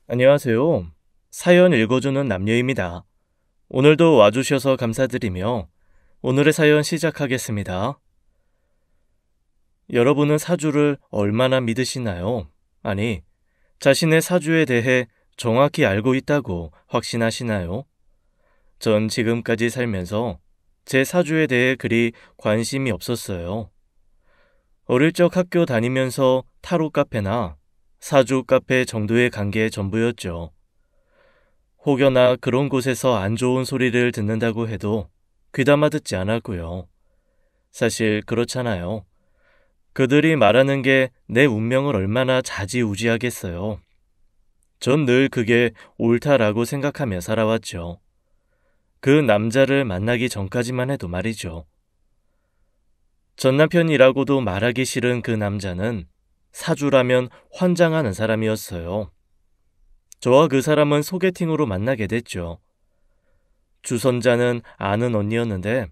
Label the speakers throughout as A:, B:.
A: 안녕하세요. 사연 읽어주는 남녀입니다. 오늘도 와주셔서 감사드리며 오늘의 사연 시작하겠습니다. 여러분은 사주를 얼마나 믿으시나요? 아니, 자신의 사주에 대해 정확히 알고 있다고 확신하시나요? 전 지금까지 살면서 제 사주에 대해 그리 관심이 없었어요. 어릴 적 학교 다니면서 타로 카페나 사주 카페 정도에 간 게 전부였죠. 혹여나 그런 곳에서 안 좋은 소리를 듣는다고 해도 귀담아 듣지 않았고요. 사실 그렇잖아요. 그들이 말하는 게 내 운명을 얼마나 좌지우지하겠어요. 전 늘 그게 옳다라고 생각하며 살아왔죠. 그 남자를 만나기 전까지만 해도 말이죠. 전 남편이라고도 말하기 싫은 그 남자는 사주라면 환장하는 사람이었어요. 저와 그 사람은 소개팅으로 만나게 됐죠. 주선자는 아는 언니였는데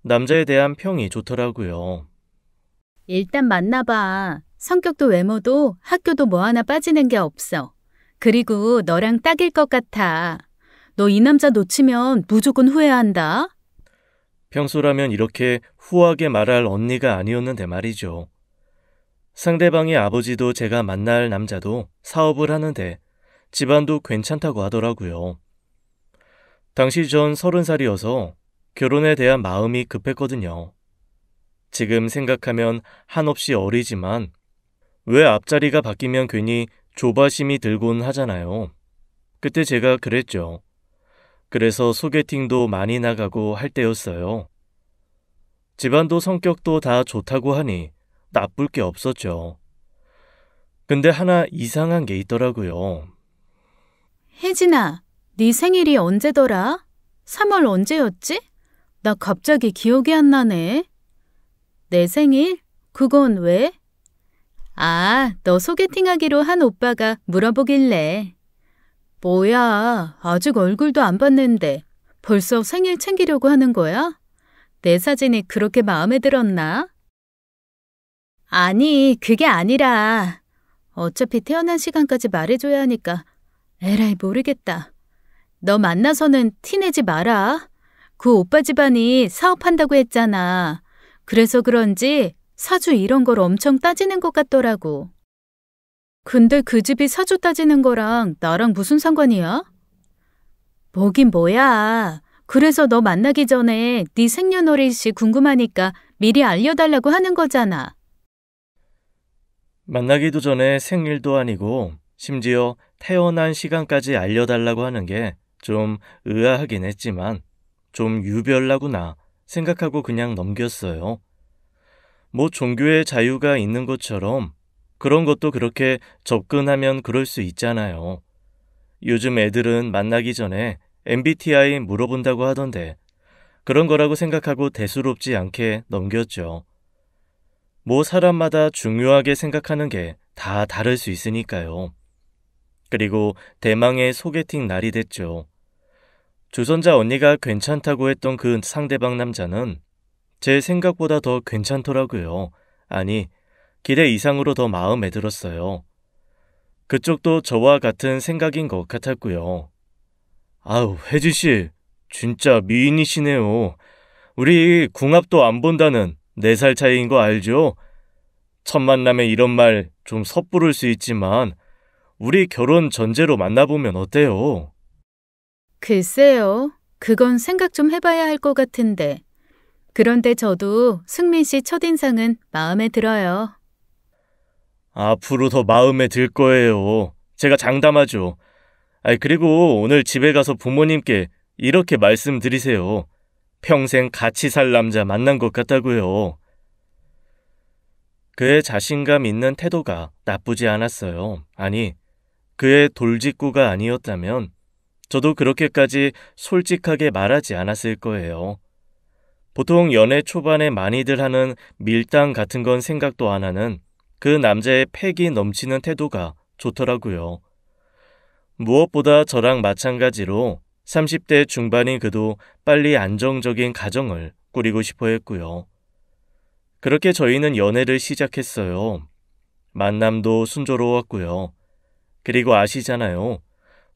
A: 남자에 대한 평이 좋더라고요.
B: 일단 만나봐. 성격도 외모도 학교도 뭐 하나 빠지는 게 없어. 그리고 너랑 딱일 것 같아. 너 이 남자 놓치면 무조건 후회한다.
A: 평소라면 이렇게 후하게 말할 언니가 아니었는데 말이죠. 상대방의 아버지도 제가 만날 남자도 사업을 하는데 집안도 괜찮다고 하더라고요. 당시 전 30살이어서 결혼에 대한 마음이 급했거든요. 지금 생각하면 한없이 어리지만 왜 앞자리가 바뀌면 괜히 조바심이 들곤 하잖아요. 그때 제가 그랬죠. 그래서 소개팅도 많이 나가고 할 때였어요. 집안도 성격도 다 좋다고 하니 나쁠 게 없었죠. 근데 하나 이상한 게 있더라고요.
B: 혜진아, 네 생일이 언제더라? 3월 언제였지? 나 갑자기 기억이 안 나네. 내 생일? 그건 왜? 아, 너 소개팅하기로 한 오빠가 물어보길래. 뭐야, 아직 얼굴도 안 봤는데 벌써 생일 챙기려고 하는 거야? 내 사진이 그렇게 마음에 들었나? 아니, 그게 아니라 어차피 태어난 시간까지 말해줘야 하니까 에라이 모르겠다. 너 만나서는 티내지 마라. 그 오빠 집안이 사업한다고 했잖아. 그래서 그런지 사주 이런 걸 엄청 따지는 것 같더라고. 근데 그 집이 사주 따지는 거랑 나랑 무슨 상관이야? 뭐긴 뭐야. 그래서 너 만나기 전에 네 생년월일씩 궁금하니까 미리 알려달라고 하는 거잖아.
A: 만나기도 전에 생일도 아니고 심지어 태어난 시간까지 알려달라고 하는 게 좀 의아하긴 했지만 좀 유별나구나 생각하고 그냥 넘겼어요. 뭐 종교의 자유가 있는 것처럼 그런 것도 그렇게 접근하면 그럴 수 있잖아요. 요즘 애들은 만나기 전에 MBTI 물어본다고 하던데 그런 거라고 생각하고 대수롭지 않게 넘겼죠. 뭐 사람마다 중요하게 생각하는 게 다 다를 수 있으니까요. 그리고 대망의 소개팅 날이 됐죠. 주선자 언니가 괜찮다고 했던 그 상대방 남자는 제 생각보다 더 괜찮더라고요. 아니, 기대 이상으로 더 마음에 들었어요. 그쪽도 저와 같은 생각인 것 같았고요. 아우, 혜지씨, 진짜 미인이시네요. 우리 궁합도 안 본다는 4살 차이인 거 알죠? 첫 만남에 이런 말 좀 섣부를 수 있지만 우리 결혼 전제로 만나보면 어때요?
B: 글쎄요. 그건 생각 좀 해봐야 할 것 같은데. 그런데 저도 승민 씨 첫인상은 마음에 들어요.
A: 앞으로 더 마음에 들 거예요. 제가 장담하죠. 그리고 오늘 집에 가서 부모님께 이렇게 말씀드리세요. 평생 같이 살 남자 만난 것 같다고요. 그의 자신감 있는 태도가 나쁘지 않았어요. 아니, 그의 돌직구가 아니었다면 저도 그렇게까지 솔직하게 말하지 않았을 거예요. 보통 연애 초반에 많이들 하는 밀당 같은 건 생각도 안 하는 그 남자의 패기 넘치는 태도가 좋더라고요. 무엇보다 저랑 마찬가지로 30대 중반인 그도 빨리 안정적인 가정을 꾸리고 싶어 했고요. 그렇게 저희는 연애를 시작했어요. 만남도 순조로웠고요. 그리고 아시잖아요.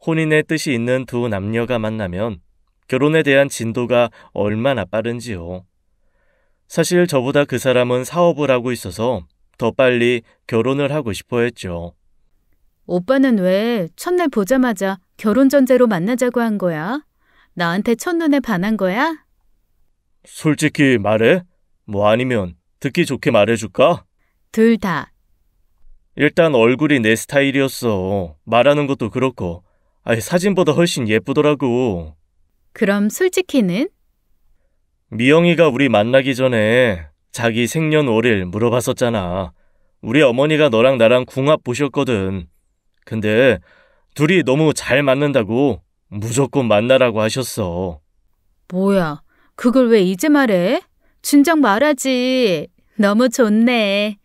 A: 혼인의 뜻이 있는 두 남녀가 만나면 결혼에 대한 진도가 얼마나 빠른지요. 사실 저보다 그 사람은 사업을 하고 있어서 더 빨리 결혼을 하고 싶어 했죠.
B: 오빠는 왜 첫날 보자마자 결혼 전제로 만나자고 한 거야? 나한테 첫눈에 반한 거야?
A: 솔직히 말해? 뭐 아니면 듣기 좋게 말해줄까?
B: 둘 다.
A: 일단 얼굴이 내 스타일이었어. 말하는 것도 그렇고. 사진보다 훨씬 예쁘더라고.
B: 그럼 솔직히는?
A: 미영이가 우리 만나기 전에 자기 생년월일 물어봤었잖아. 우리 어머니가 너랑 나랑 궁합 보셨거든. 근데 둘이 너무 잘 맞는다고 무조건 만나라고 하셨어.
B: 뭐야, 그걸 왜 이제 말해? 진작 말하지. 너무 좋네.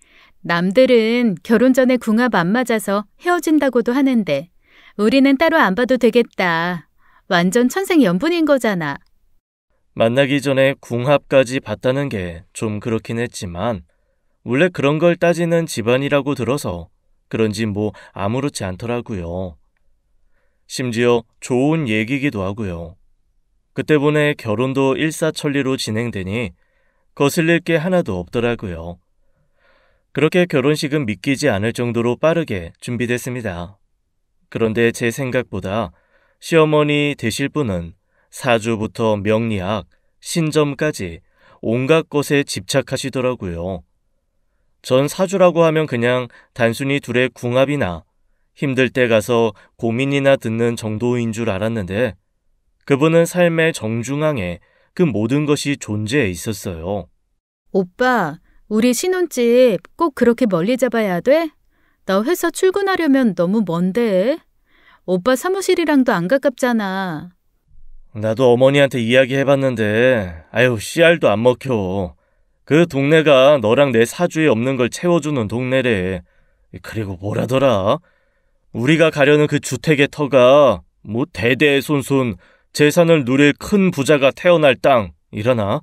B: 남들은 결혼 전에 궁합 안 맞아서 헤어진다고도 하는데 우리는 따로 안 봐도 되겠다. 완전 천생연분인 거잖아.
A: 만나기 전에 궁합까지 봤다는 게 좀 그렇긴 했지만 원래 그런 걸 따지는 집안이라고 들어서 그런지 뭐 아무렇지 않더라고요. 심지어 좋은 얘기기도 하고요. 그 때문에 결혼도 일사천리로 진행되니 거슬릴 게 하나도 없더라고요. 그렇게 결혼식은 믿기지 않을 정도로 빠르게 준비됐습니다. 그런데 제 생각보다 시어머니 되실 분은 사주부터 명리학, 신점까지 온갖 것에 집착하시더라고요. 전 사주라고 하면 그냥 단순히 둘의 궁합이나 힘들 때 가서 고민이나 듣는 정도인 줄 알았는데 그분은 삶의 정중앙에 그 모든 것이 존재해 있었어요.
B: 오빠, 우리 신혼집 꼭 그렇게 멀리 잡아야 돼? 나 회사 출근하려면 너무 먼데. 오빠 사무실이랑도 안 가깝잖아.
A: 나도 어머니한테 이야기해봤는데 씨알도 안 먹혀. 그 동네가 너랑 내 사주에 없는 걸 채워주는 동네래. 그리고 뭐라더라? 우리가 가려는 그 주택의 터가 뭐 대대손손 재산을 누릴 큰 부자가 태어날 땅이라나?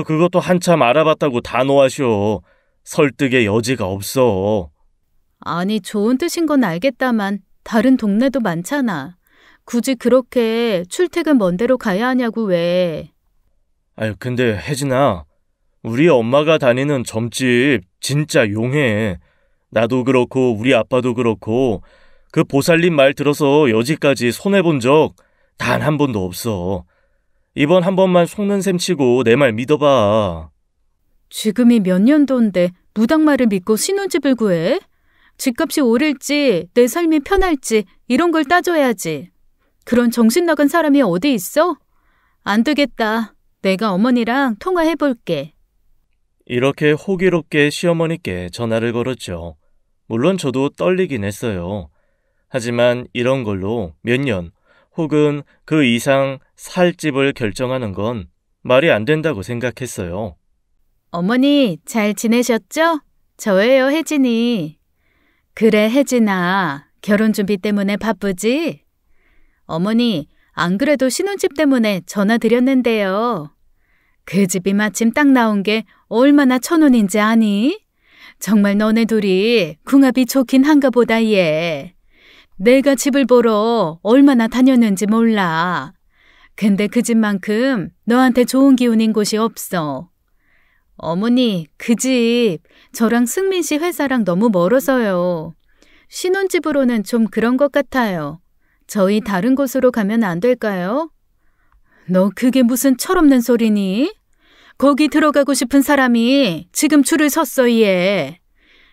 A: 그것도 한참 알아봤다고 단호하셔. 설득의 여지가 없어.
B: 아니, 좋은 뜻인 건 알겠다만 다른 동네도 많잖아. 굳이 그렇게 출퇴근 먼 데로 가야 하냐고 왜.
A: 근데 혜진아, 우리 엄마가 다니는 점집 진짜 용해. 나도 그렇고 우리 아빠도 그렇고 그 보살님 말 들어서 여지까지 손해본 적 단 한 번도 없어. 이번 한 번만 속는 셈 치고 내 말 믿어봐.
B: 지금이 몇 년도인데 무당말을 믿고 신혼집을 구해? 집값이 오를지 내 삶이 편할지 이런 걸 따져야지. 그런 정신 나간 사람이 어디 있어? 안 되겠다. 내가 어머니랑 통화해볼게.
A: 이렇게 호기롭게 시어머니께 전화를 걸었죠. 물론 저도 떨리긴 했어요. 하지만 이런 걸로 몇 년 혹은 그 이상 살 집을 결정하는 건 말이 안 된다고 생각했어요.
B: 어머니 잘 지내셨죠? 저예요, 혜진이. 그래, 혜진아. 결혼 준비 때문에 바쁘지? 어머니, 안 그래도 신혼집 때문에 전화 드렸는데요. 그 집이 마침 딱 나온 게 얼마나 천운인지 아니? 정말 너네 둘이 궁합이 좋긴 한가 보다 얘. 내가 집을 보러 얼마나 다녔는지 몰라. 근데 그 집만큼 너한테 좋은 기운인 곳이 없어. 어머니, 그 집 저랑 승민 씨 회사랑 너무 멀어서요. 신혼집으로는 좀 그런 것 같아요. 저희 다른 곳으로 가면 안 될까요? 너 그게 무슨 철없는 소리니? 거기 들어가고 싶은 사람이 지금 줄을 섰어, 얘.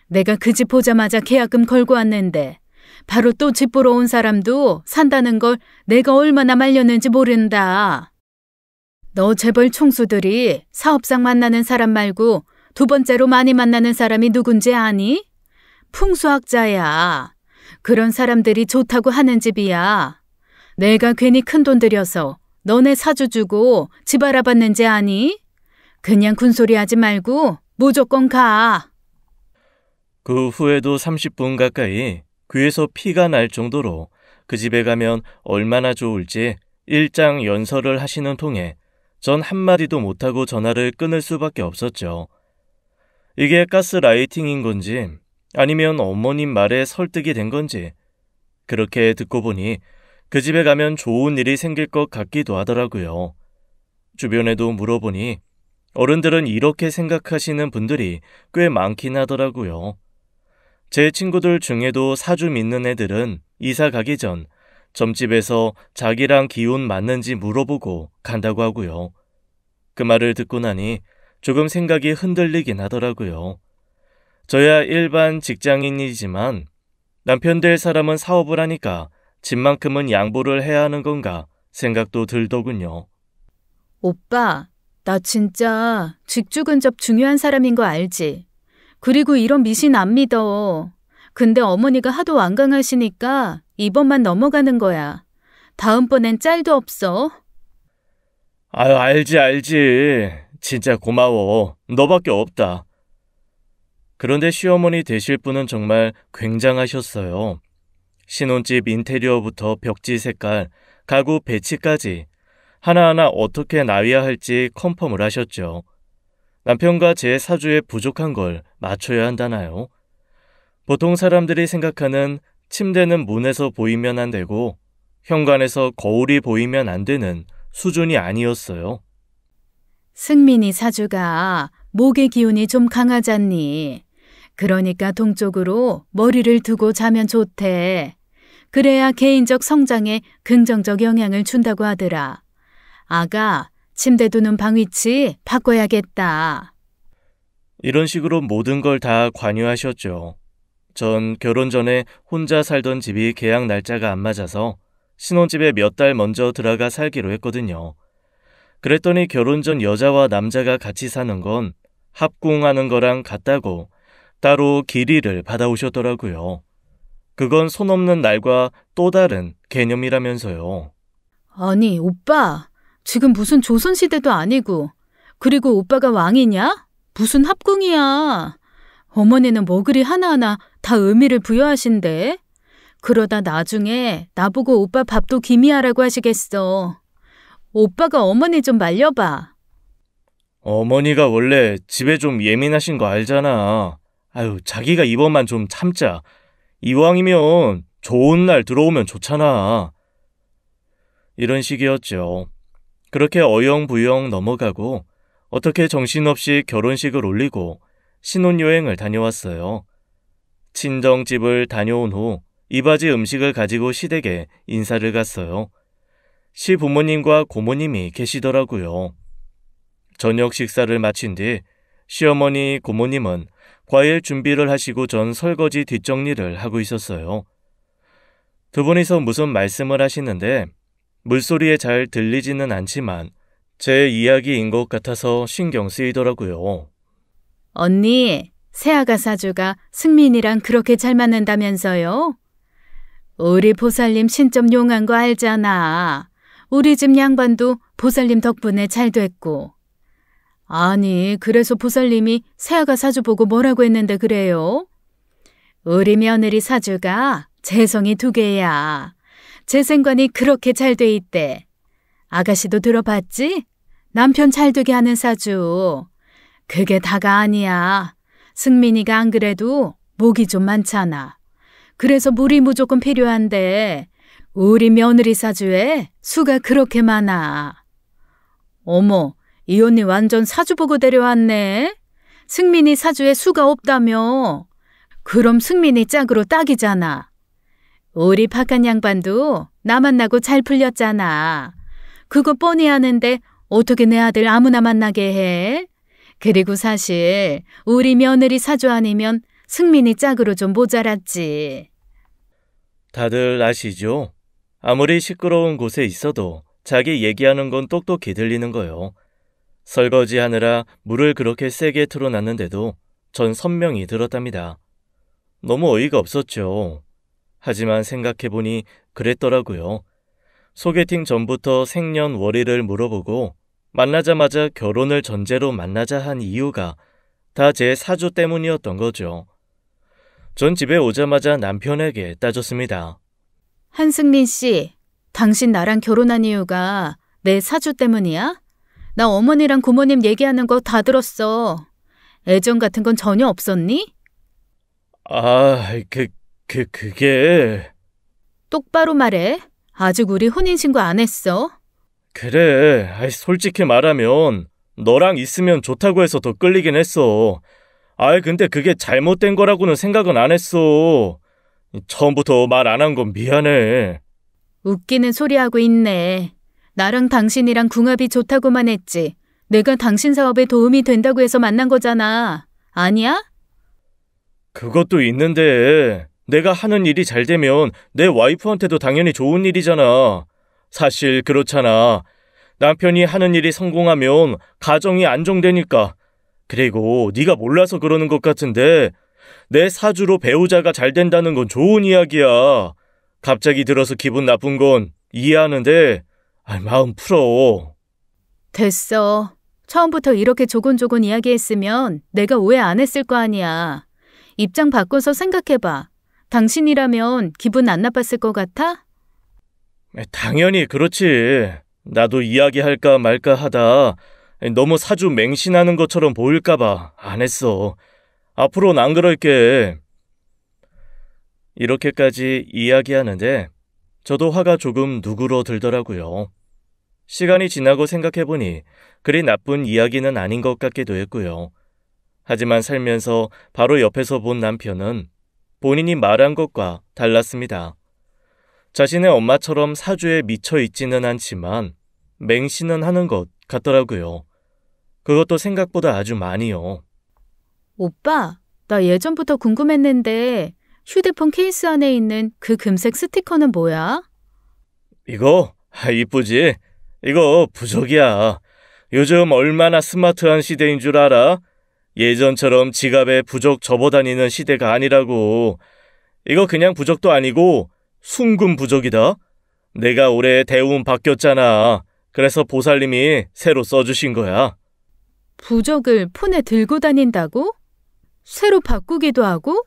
B: 내가 그 집 보자마자 계약금 걸고 왔는데 바로 또 집 보러 온 사람도 산다는 걸 내가 얼마나 말렸는지 모른다. 너 재벌 총수들이 사업상 만나는 사람 말고 두 번째로 많이 만나는 사람이 누군지 아니? 풍수학자야. 그런 사람들이 좋다고 하는 집이야. 내가 괜히 큰돈 들여서 너네 사주 주고 집 알아봤는지 아니? 그냥 군소리 하지 말고 무조건 가.
A: 그 후에도 30분 가까이 귀에서 피가 날 정도로 그 집에 가면 얼마나 좋을지 일장 연설을 하시는 통에 전 한마디도 못하고 전화를 끊을 수밖에 없었죠. 이게 가스라이팅인 건지 아니면 어머님 말에 설득이 된 건지 그렇게 듣고 보니 그 집에 가면 좋은 일이 생길 것 같기도 하더라고요. 주변에도 물어보니 어른들은 이렇게 생각하시는 분들이 꽤 많긴 하더라고요. 제 친구들 중에도 사주 믿는 애들은 이사 가기 전 점집에서 자기랑 기운 맞는지 물어보고 간다고 하고요. 그 말을 듣고 나니 조금 생각이 흔들리긴 하더라고요. 저야 일반 직장인이지만 남편 될 사람은 사업을 하니까 집만큼은 양보를 해야 하는 건가 생각도 들더군요.
B: 오빠, 나 진짜 직주 근접 중요한 사람인 거 알지? 그리고 이런 미신 안 믿어. 근데 어머니가 하도 완강하시니까 이번만 넘어가는 거야. 다음번엔 짤도 없어.
A: 아유, 알지. 진짜 고마워. 너밖에 없다. 그런데 시어머니 되실 분은 정말 굉장하셨어요. 신혼집 인테리어부터 벽지 색깔, 가구 배치까지 하나하나 어떻게 놔야 할지 컨펌을 하셨죠. 남편과 제 사주에 부족한 걸 맞춰야 한다나요? 보통 사람들이 생각하는 침대는 문에서 보이면 안 되고 현관에서 거울이 보이면 안 되는 수준이 아니었어요.
B: 승민이 사주가 목의 기운이 좀 강하잖니. 그러니까 동쪽으로 머리를 두고 자면 좋대. 그래야 개인적 성장에 긍정적 영향을 준다고 하더라. 아가, 침대 두는 방 위치 바꿔야겠다.
A: 이런 식으로 모든 걸 다 관여하셨죠. 전 결혼 전에 혼자 살던 집이 계약 날짜가 안 맞아서 신혼집에 몇 달 먼저 들어가 살기로 했거든요. 그랬더니 결혼 전 여자와 남자가 같이 사는 건 합궁하는 거랑 같다고 따로 기리를 받아오셨더라고요. 그건 손 없는 날과 또 다른 개념이라면서요.
B: 아니, 오빠. 지금 무슨 조선시대도 아니고. 그리고 오빠가 왕이냐? 무슨 합궁이야. 어머니는 뭐 그리 하나하나 다 의미를 부여하신대. 그러다 나중에 나보고 오빠 밥도 기미하라고 하시겠어. 오빠가 어머니 좀 말려봐.
A: 어머니가 원래 집에 좀 예민하신 거 알잖아. 아유, 자기가 이번만 좀 참자. 이왕이면 좋은 날 들어오면 좋잖아. 이런 식이었죠. 그렇게 어영부영 넘어가고 어떻게 정신없이 결혼식을 올리고 신혼여행을 다녀왔어요. 친정집을 다녀온 후 이바지 음식을 가지고 시댁에 인사를 갔어요. 시부모님과 고모님이 계시더라고요. 저녁 식사를 마친 뒤 시어머니, 고모님은 과일 준비를 하시고 전 설거지 뒷정리를 하고 있었어요. 두 분이서 무슨 말씀을 하시는데 물소리에 잘 들리지는 않지만 제 이야기인 것 같아서 신경 쓰이더라고요.
B: 언니, 새아가 사주가 승민이랑 그렇게 잘 맞는다면서요? 우리 보살님 신점 용한 거 알잖아. 우리 집 양반도 보살님 덕분에 잘 됐고. 아니, 그래서 보살님이 새아가 사주 보고 뭐라고 했는데 그래요? 우리 며느리 사주가 재성이 2개야. 재생관이 그렇게 잘 돼 있대. 아가씨도 들어봤지? 남편 잘 되게 하는 사주. 그게 다가 아니야. 승민이가 안 그래도 목이 좀 많잖아. 그래서 물이 무조건 필요한데 우리 며느리 사주에 수가 그렇게 많아. 어머, 이 언니 완전 사주 보고 데려왔네. 승민이 사주에 수가 없다며. 그럼 승민이 짝으로 딱이잖아. 우리 박한 양반도 나 만나고 잘 풀렸잖아. 그거 뻔히 아는데 어떻게 내 아들 아무나 만나게 해? 그리고 사실 우리 며느리 사주 아니면 승민이 짝으로 좀 모자랐지.
A: 다들 아시죠? 아무리 시끄러운 곳에 있어도 자기 얘기하는 건 똑똑히 들리는 거요. 설거지하느라 물을 그렇게 세게 틀어놨는데도 전 선명히 들었답니다. 너무 어이가 없었죠. 하지만 생각해보니 그랬더라고요. 소개팅 전부터 생년월일을 물어보고 만나자마자 결혼을 전제로 만나자 한 이유가 다 제 사주 때문이었던 거죠. 전 집에 오자마자 남편에게 따졌습니다.
B: 한승민 씨, 당신 나랑 결혼한 이유가 내 사주 때문이야? 나 어머니랑 고모님 얘기하는 거 다 들었어. 애정 같은 건 전혀 없었니?
A: 그게...
B: 똑바로 말해. 아직 우리 혼인신고 안 했어.
A: 그래, 솔직히 말하면 너랑 있으면 좋다고 해서 더 끌리긴 했어. 근데 그게 잘못된 거라고는 생각은 안 했어. 처음부터 말 안 한 건 미안해.
B: 웃기는 소리 하고 있네. 나랑 당신이랑 궁합이 좋다고만 했지. 내가 당신 사업에 도움이 된다고 해서 만난 거잖아. 아니야?
A: 그것도 있는데 내가 하는 일이 잘 되면 내 와이프한테도 당연히 좋은 일이잖아. 사실 그렇잖아. 남편이 하는 일이 성공하면 가정이 안정되니까. 그리고 네가 몰라서 그러는 것 같은데 내 사주로 배우자가 잘 된다는 건 좋은 이야기야. 갑자기 들어서 기분 나쁜 건 이해하는데 마음 풀어.
B: 됐어. 처음부터 이렇게 조곤조곤 이야기했으면 내가 오해 안 했을 거 아니야. 입장 바꿔서 생각해봐. 당신이라면 기분 안 나빴을 것 같아?
A: 당연히 그렇지. 나도 이야기할까 말까 하다 너무 사주 맹신하는 것처럼 보일까 봐 안 했어. 앞으로는 안 그럴게. 이렇게까지 이야기하는데 저도 화가 조금 누그러들더라고요. 시간이 지나고 생각해보니 그리 나쁜 이야기는 아닌 것 같기도 했고요. 하지만 살면서 바로 옆에서 본 남편은 본인이 말한 것과 달랐습니다. 자신의 엄마처럼 사주에 미쳐 있지는 않지만 맹신은 하는 것 같더라고요. 그것도 생각보다 아주 많이요.
B: 오빠, 나 예전부터 궁금했는데 휴대폰 케이스 안에 있는 그 금색 스티커는 뭐야?
A: 이거 이쁘지? 이거 부적이야. 요즘 얼마나 스마트한 시대인 줄 알아? 예전처럼 지갑에 부적 접어다니는 시대가 아니라고. 이거 그냥 부적도 아니고 순금 부적이다. 내가 올해 대운 바뀌었잖아. 그래서 보살님이 새로 써주신 거야.
B: 부적을 폰에 들고 다닌다고? 새로 바꾸기도 하고?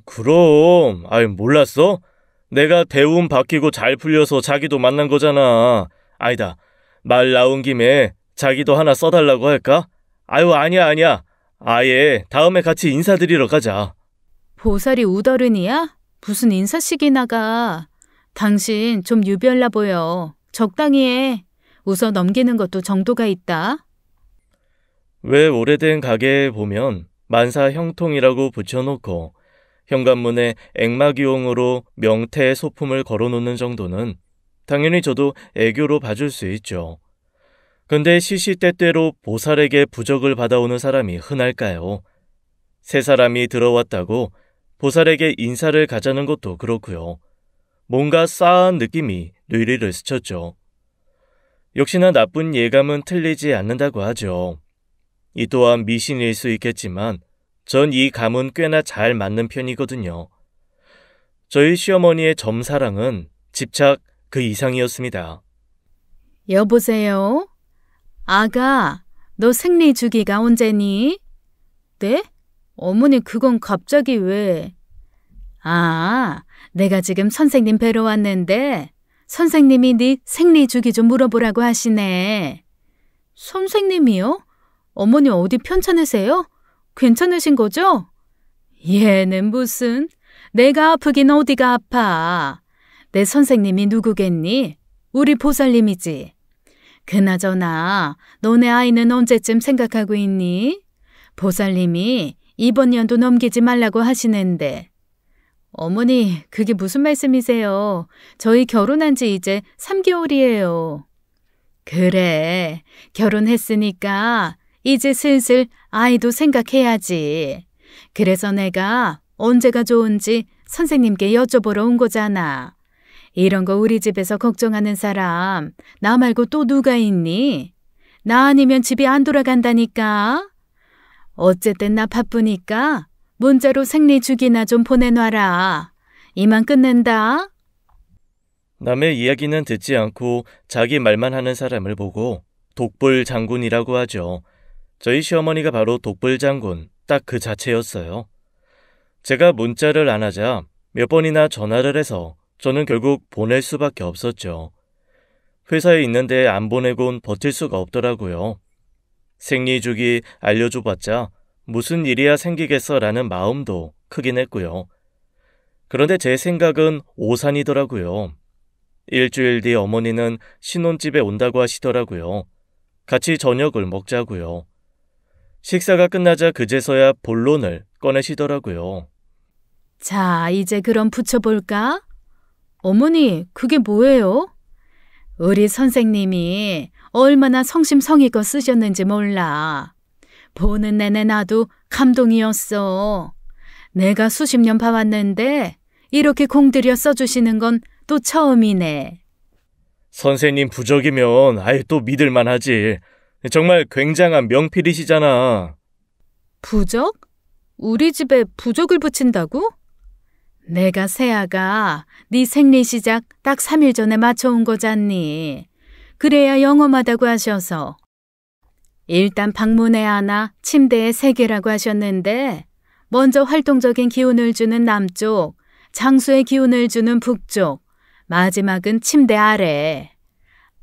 A: 그럼, 몰랐어? 내가 대운 바뀌고 잘 풀려서 자기도 만난 거잖아. 아니다, 말 나온 김에 자기도 하나 써달라고 할까? 아니야. 아예 다음에 같이 인사드리러 가자.
B: 보살이 우더른이야? 무슨 인사식이나 가. 당신 좀 유별나 보여. 적당히 해. 웃어 넘기는 것도 정도가 있다.
A: 왜 오래된 가게에 보면 만사 형통이라고 붙여놓고 현관문에 액마기용으로 명태 소품을 걸어놓는 정도는 당연히 저도 애교로 봐줄 수 있죠. 근데 시시때때로 보살에게 부적을 받아오는 사람이 흔할까요? 새 사람이 들어왔다고 보살에게 인사를 가자는 것도 그렇고요. 뭔가 싸한 느낌이 뇌리를 스쳤죠. 역시나 나쁜 예감은 틀리지 않는다고 하죠. 이 또한 미신일 수 있겠지만 전 이 감은 꽤나 잘 맞는 편이거든요. 저희 시어머니의 점사랑은 집착 그 이상이었습니다.
B: 여보세요? 아가, 너 생리 주기가 언제니? 네? 어머니 그건 갑자기 왜? 내가 지금 선생님 뵈러 왔는데 선생님이 네 생리 주기 좀 물어보라고 하시네. 선생님이요? 어머니 어디 편찮으세요? 괜찮으신 거죠? 얘는 무슨, 내가 아프긴 어디가 아파. 내 선생님이 누구겠니? 우리 보살님이지. 그나저나 너네 아이는 언제쯤 생각하고 있니? 보살님이 이번 연도 넘기지 말라고 하시는데. 어머니, 그게 무슨 말씀이세요? 저희 결혼한 지 이제 3개월이에요. 그래, 결혼했으니까 이제 슬슬 아이도 생각해야지. 그래서 내가 언제가 좋은지 선생님께 여쭤보러 온 거잖아. 이런 거 우리 집에서 걱정하는 사람 나 말고 또 누가 있니? 나 아니면 집이 안 돌아간다니까. 어쨌든 나 바쁘니까 문자로 생리 주기나 좀 보내놔라. 이만 끝낸다.
A: 남의 이야기는 듣지 않고 자기 말만 하는 사람을 보고 독불 장군이라고 하죠. 저희 시어머니가 바로 독불 장군 딱 그 자체였어요. 제가 문자를 안 하자 몇 번이나 전화를 해서 저는 결국 보낼 수밖에 없었죠. 회사에 있는데 안 보내곤 버틸 수가 없더라고요. 생리주기 알려줘봤자 무슨 일이야 생기겠어라는 마음도 크긴 했고요. 그런데 제 생각은 오산이더라고요. 일주일 뒤 어머니는 신혼집에 온다고 하시더라고요. 같이 저녁을 먹자고요. 식사가 끝나자 그제서야 본론을 꺼내시더라고요.
B: 자, 이제 그럼 붙여볼까? 어머니, 그게 뭐예요? 우리 선생님이 얼마나 성심성의껏 쓰셨는지 몰라. 보는 내내 나도 감동이었어. 내가 수십 년 봐왔는데 이렇게 공들여 써주시는 건 또 처음이네.
A: 선생님 부적이면 아예 또 믿을만하지. 정말 굉장한 명필이시잖아.
B: 부적? 우리 집에 부적을 붙인다고? 내가 새아가 네 생리 시작 딱 3일 전에 맞춰온 거잖니. 그래야 영험하다고 하셔서. 일단 방문에 하나, 침대에 3개라고 하셨는데 먼저 활동적인 기운을 주는 남쪽, 장수의 기운을 주는 북쪽, 마지막은 침대 아래.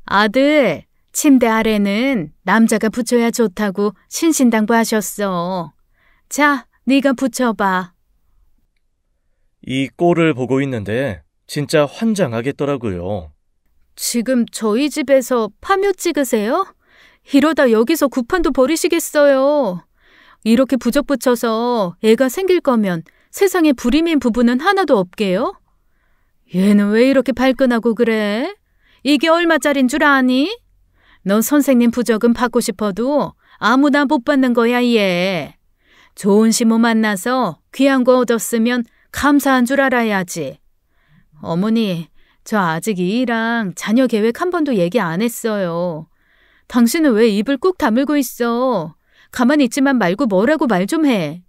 B: 아들, 침대 아래는 남자가 붙여야 좋다고 신신당부하셨어. 자, 네가 붙여봐.
A: 이 꼴을 보고 있는데 진짜 환장하겠더라고요.
B: 지금 저희 집에서 파묘 찍으세요? 이러다 여기서 구판도 버리시겠어요. 이렇게 부적 붙여서 애가 생길 거면 세상에 불임인 부부는 하나도 없게요? 얘는 왜 이렇게 발끈하고 그래? 이게 얼마짜린 줄 아니? 너 선생님 부적은 받고 싶어도 아무나 못 받는 거야, 얘. 좋은 시모 만나서 귀한 거 얻었으면 감사한 줄 알아야지. 어머니, 저 아직 이랑 자녀 계획 한 번도 얘기 안 했어요. 당신은 왜 입을 꾹 다물고 있어? 가만히 있지만 말고 뭐라고 말 좀 해.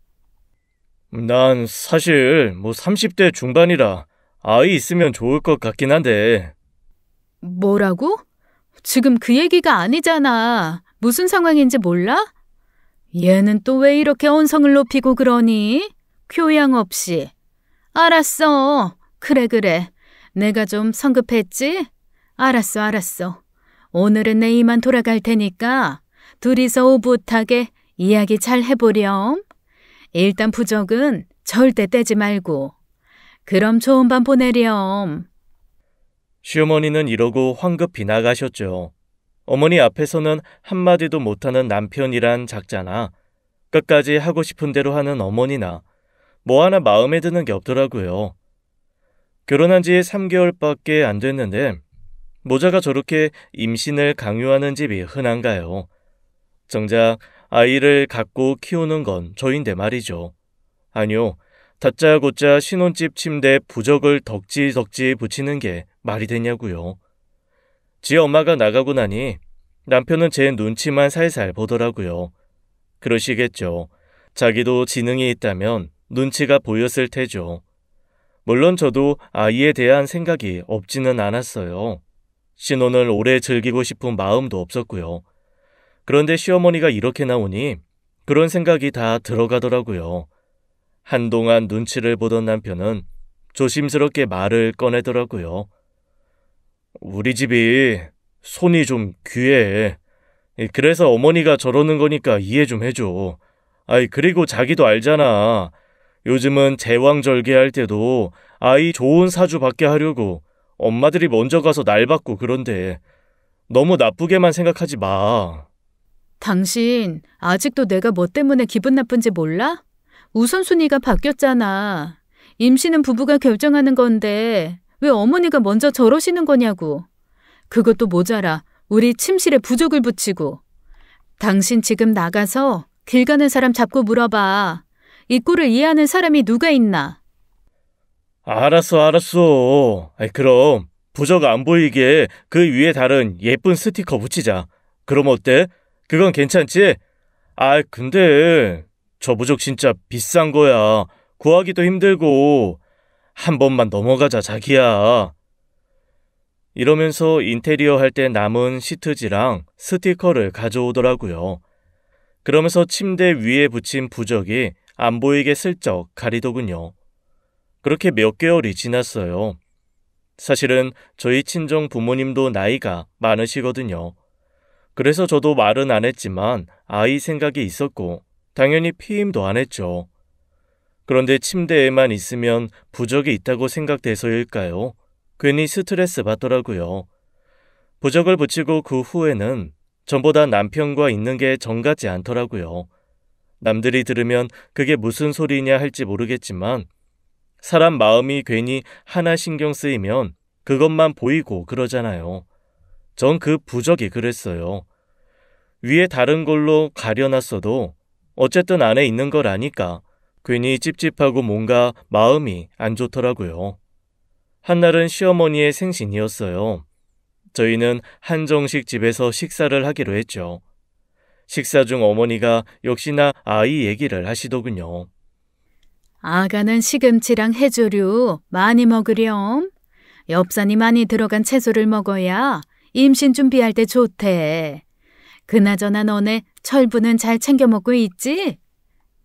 A: 난 사실 30대 중반이라 아이 있으면 좋을 것 같긴 한데.
B: 뭐라고? 지금 그 얘기가 아니잖아. 무슨 상황인지 몰라? 얘는 또 왜 이렇게 언성을 높이고 그러니? 교양 없이. 알았어. 그래. 내가 좀 성급했지? 알았어. 오늘은 내 이만 돌아갈 테니까 둘이서 오붓하게 이야기 잘 해보렴. 일단 부적은 절대 떼지 말고. 그럼 좋은 밤 보내렴.
A: 시어머니는 이러고 황급히 나가셨죠. 어머니 앞에서는 한마디도 못하는 남편이란 작자나 끝까지 하고 싶은 대로 하는 어머니나 뭐 하나 마음에 드는 게 없더라고요. 결혼한 지 3개월밖에 안 됐는데 모자가 저렇게 임신을 강요하는 집이 흔한가요? 정작 아이를 갖고 키우는 건 저인데 말이죠. 아니요, 다짜고짜 신혼집 침대에 부적을 덕지덕지 붙이는 게 말이 되냐고요. 지 엄마가 나가고 나니 남편은 제 눈치만 살살 보더라고요. 그러시겠죠. 자기도 지능이 있다면 눈치가 보였을 테죠. 물론 저도 아이에 대한 생각이 없지는 않았어요. 신혼을 오래 즐기고 싶은 마음도 없었고요. 그런데 시어머니가 이렇게 나오니 그런 생각이 다 들어가더라고요. 한동안 눈치를 보던 남편은 조심스럽게 말을 꺼내더라고요. 우리 집이 손이 좀 귀해. 그래서 어머니가 저러는 거니까 이해 좀 해줘. 그리고 자기도 알잖아. 요즘은 제왕절개할 때도 아이 좋은 사주 받게 하려고 엄마들이 먼저 가서 날 받고 그런데 너무 나쁘게만 생각하지 마.
B: 당신 아직도 내가 뭐 때문에 기분 나쁜지 몰라? 우선순위가 바뀌었잖아. 임신은 부부가 결정하는 건데 왜 어머니가 먼저 저러시는 거냐고. 그것도 모자라 우리 침실에 부적을 붙이고. 당신 지금 나가서 길 가는 사람 잡고 물어봐. 이 꼴을 이해하는 사람이 누가 있나?
A: 알았어. 그럼 부적 안 보이게 그 위에 다른 예쁜 스티커 붙이자. 그럼 어때? 그건 괜찮지? 근데 저 부적 진짜 비싼 거야. 구하기도 힘들고. 한 번만 넘어가자, 자기야. 이러면서 인테리어 할 때 남은 시트지랑 스티커를 가져오더라고요. 그러면서 침대 위에 붙인 부적이 안 보이게 슬쩍 가리더군요. 그렇게 몇 개월이 지났어요. 사실은 저희 친정 부모님도 나이가 많으시거든요. 그래서 저도 말은 안 했지만 아이 생각이 있었고 당연히 피임도 안 했죠. 그런데 침대에만 있으면 부적이 있다고 생각돼서일까요? 괜히 스트레스 받더라고요. 부적을 붙이고 그 후에는 전보다 남편과 있는 게 정 같지 않더라고요. 남들이 들으면 그게 무슨 소리냐 할지 모르겠지만 사람 마음이 괜히 하나 신경 쓰이면 그것만 보이고 그러잖아요. 전 그 부적이 그랬어요. 위에 다른 걸로 가려놨어도 어쨌든 안에 있는 걸 아니까 괜히 찝찝하고 뭔가 마음이 안 좋더라고요. 한날은 시어머니의 생신이었어요. 저희는 한정식 집에서 식사를 하기로 했죠. 식사 중 어머니가 역시나 아이 얘기를 하시더군요.
B: 아가는 시금치랑 해조류 많이 먹으렴. 엽산이 많이 들어간 채소를 먹어야 임신 준비할 때 좋대. 그나저나 너네 철분은 잘 챙겨 먹고 있지?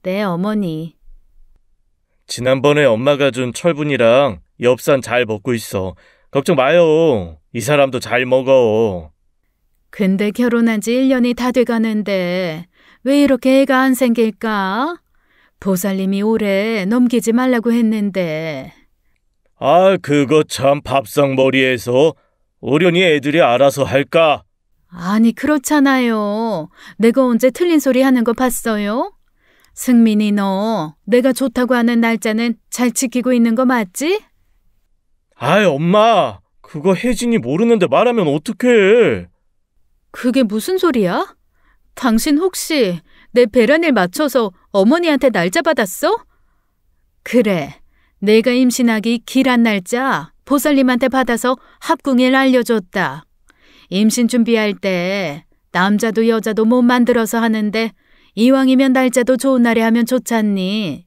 B: 네, 어머니.
A: 지난번에 엄마가 준 철분이랑 엽산 잘 먹고 있어. 걱정 마요. 이 사람도 잘 먹어.
B: 근데 결혼한 지 1년이 다 돼가는데 왜 이렇게 애가 안 생길까? 보살님이 올해 넘기지 말라고 했는데.
A: 아, 그거 참 밥상머리에서 어련히 애들이 알아서 할까?
B: 아니, 그렇잖아요. 내가 언제 틀린 소리 하는 거 봤어요? 승민이 너 내가 좋다고 하는 날짜는 잘 지키고 있는 거 맞지?
A: 아이, 엄마. 그거 혜진이 모르는데 말하면 어떡해.
B: 그게 무슨 소리야? 당신 혹시 내 배란일 맞춰서 어머니한테 날짜 받았어? 그래, 내가 임신하기 길한 날짜 보살님한테 받아서 합궁일 알려줬다. 임신 준비할 때 남자도 여자도 못 만들어서 하는데 이왕이면 날짜도 좋은 날에 하면 좋잖니.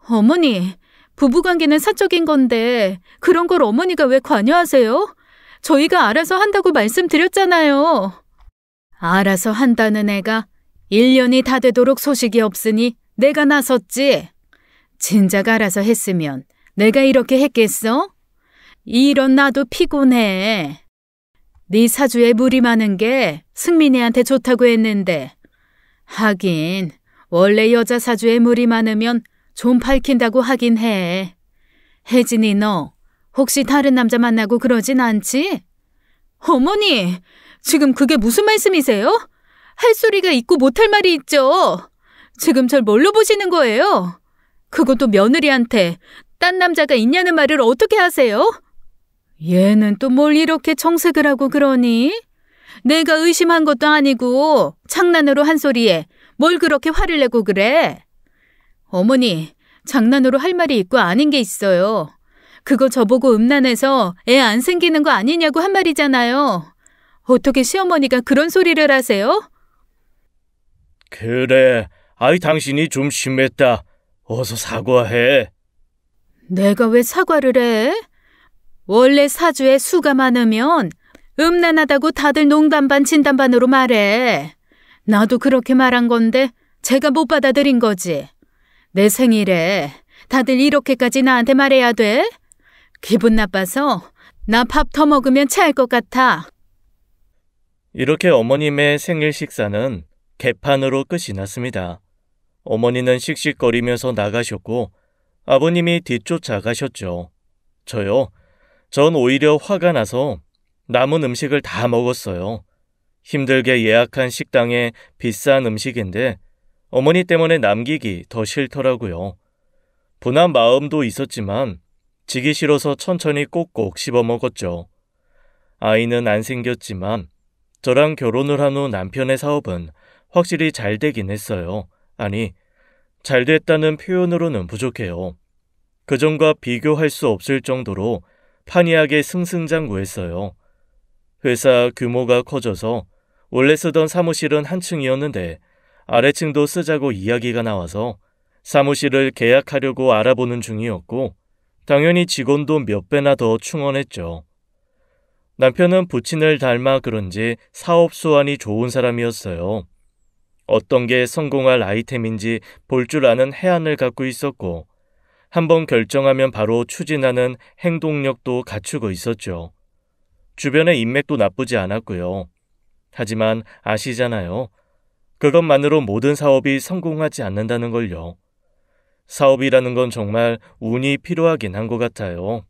B: 어머니, 부부관계는 사적인 건데 그런 걸 어머니가 왜 관여하세요? 저희가 알아서 한다고 말씀드렸잖아요. 알아서 한다는 애가 1년이 다 되도록 소식이 없으니 내가 나섰지. 진작 알아서 했으면 내가 이렇게 했겠어? 이런 나도 피곤해. 네 사주에 물이 많은 게 승민이한테 좋다고 했는데 하긴 원래 여자 사주에 물이 많으면 좀 밝힌다고 하긴 해. 혜진이 너 혹시 다른 남자 만나고 그러진 않지? 어머니, 지금 그게 무슨 말씀이세요? 할 소리가 있고 못할 말이 있죠. 지금 절 뭘로 보시는 거예요? 그것도 며느리한테 딴 남자가 있냐는 말을 어떻게 하세요? 얘는 또 뭘 이렇게 정색을 하고 그러니? 내가 의심한 것도 아니고 장난으로 한 소리에 뭘 그렇게 화를 내고 그래? 어머니, 장난으로 할 말이 있고 아닌 게 있어요. 그거 저보고 음란해서 애 안 생기는 거 아니냐고 한 말이잖아요. 어떻게 시어머니가 그런 소리를 하세요?
A: 그래, 아이 당신이 좀 심했다. 어서 사과해.
B: 내가 왜 사과를 해? 원래 사주에 수가 많으면 음란하다고 다들 농담 반 진담 반으로 말해. 나도 그렇게 말한 건데 제가 못 받아들인 거지. 내 생일에 다들 이렇게까지 나한테 말해야 돼? 기분 나빠서 나 밥 더 먹으면 체할 것 같아.
A: 이렇게 어머님의 생일 식사는 개판으로 끝이 났습니다. 어머니는 씩씩거리면서 나가셨고 아버님이 뒤쫓아 가셨죠. 전 오히려 화가 나서 남은 음식을 다 먹었어요. 힘들게 예약한 식당에 비싼 음식인데 어머니 때문에 남기기 더 싫더라고요. 분한 마음도 있었지만 지기 싫어서 천천히 꼭꼭 씹어 먹었죠. 아이는 안 생겼지만 저랑 결혼을 한 후 남편의 사업은 확실히 잘 되긴 했어요. 아니, 잘 됐다는 표현으로는 부족해요. 그전과 비교할 수 없을 정도로 판이하게 승승장구했어요. 회사 규모가 커져서 원래 쓰던 사무실은 한 층이었는데 아래층도 쓰자고 이야기가 나와서 사무실을 계약하려고 알아보는 중이었고 당연히 직원도 몇 배나 더 충원했죠. 남편은 부친을 닮아 그런지 사업 수완이 좋은 사람이었어요. 어떤 게 성공할 아이템인지 볼 줄 아는 해안을 갖고 있었고 한번 결정하면 바로 추진하는 행동력도 갖추고 있었죠. 주변의 인맥도 나쁘지 않았고요. 하지만 아시잖아요. 그것만으로 모든 사업이 성공하지 않는다는 걸요. 사업이라는 건 정말 운이 필요하긴 한 것 같아요.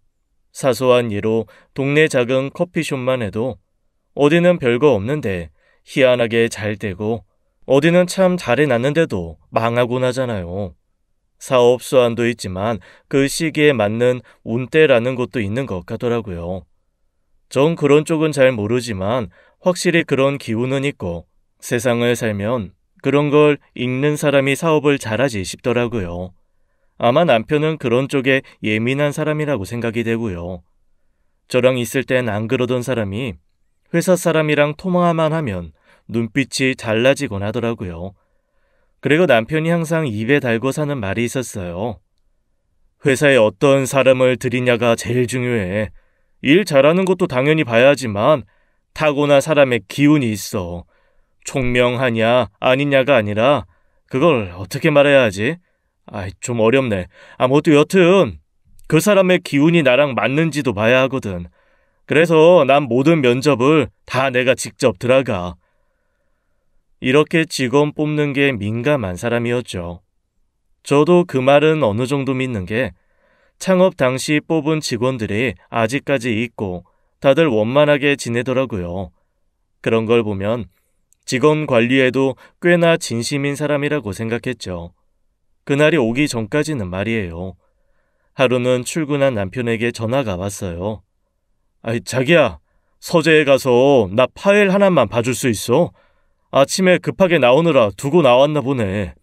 A: 사소한 예로 동네 작은 커피숍만 해도 어디는 별거 없는데 희한하게 잘 되고 어디는 참 잘해놨는데도 망하고 나잖아요. 사업 수완도 있지만 그 시기에 맞는 운때라는 것도 있는 것 같더라고요. 전 그런 쪽은 잘 모르지만 확실히 그런 기운은 있고 세상을 살면 그런 걸 읽는 사람이 사업을 잘하지 싶더라고요. 아마 남편은 그런 쪽에 예민한 사람이라고 생각이 되고요. 저랑 있을 땐 안 그러던 사람이 회사 사람이랑 통화만 하면 눈빛이 달라지곤 하더라고요. 그리고 남편이 항상 입에 달고 사는 말이 있었어요. 회사에 어떤 사람을 들이냐가 제일 중요해. 일 잘하는 것도 당연히 봐야지만 타고난 사람의 기운이 있어. 총명하냐 아니냐가 아니라 그걸 어떻게 말해야 하지? 좀 어렵네. 아무튼 여튼 그 사람의 기운이 나랑 맞는지도 봐야 하거든. 그래서 난 모든 면접을 다 내가 직접 들어가. 이렇게 직원 뽑는 게 민감한 사람이었죠. 저도 그 말은 어느 정도 믿는 게 창업 당시 뽑은 직원들이 아직까지 있고 다들 원만하게 지내더라고요. 그런 걸 보면 직원 관리에도 꽤나 진심인 사람이라고 생각했죠. 그날이 오기 전까지는 말이에요. 하루는 출근한 남편에게 전화가 왔어요. 자기야, 서재에 가서 나 파일 하나만 봐줄 수 있어? 아침에 급하게 나오느라 두고 나왔나 보네.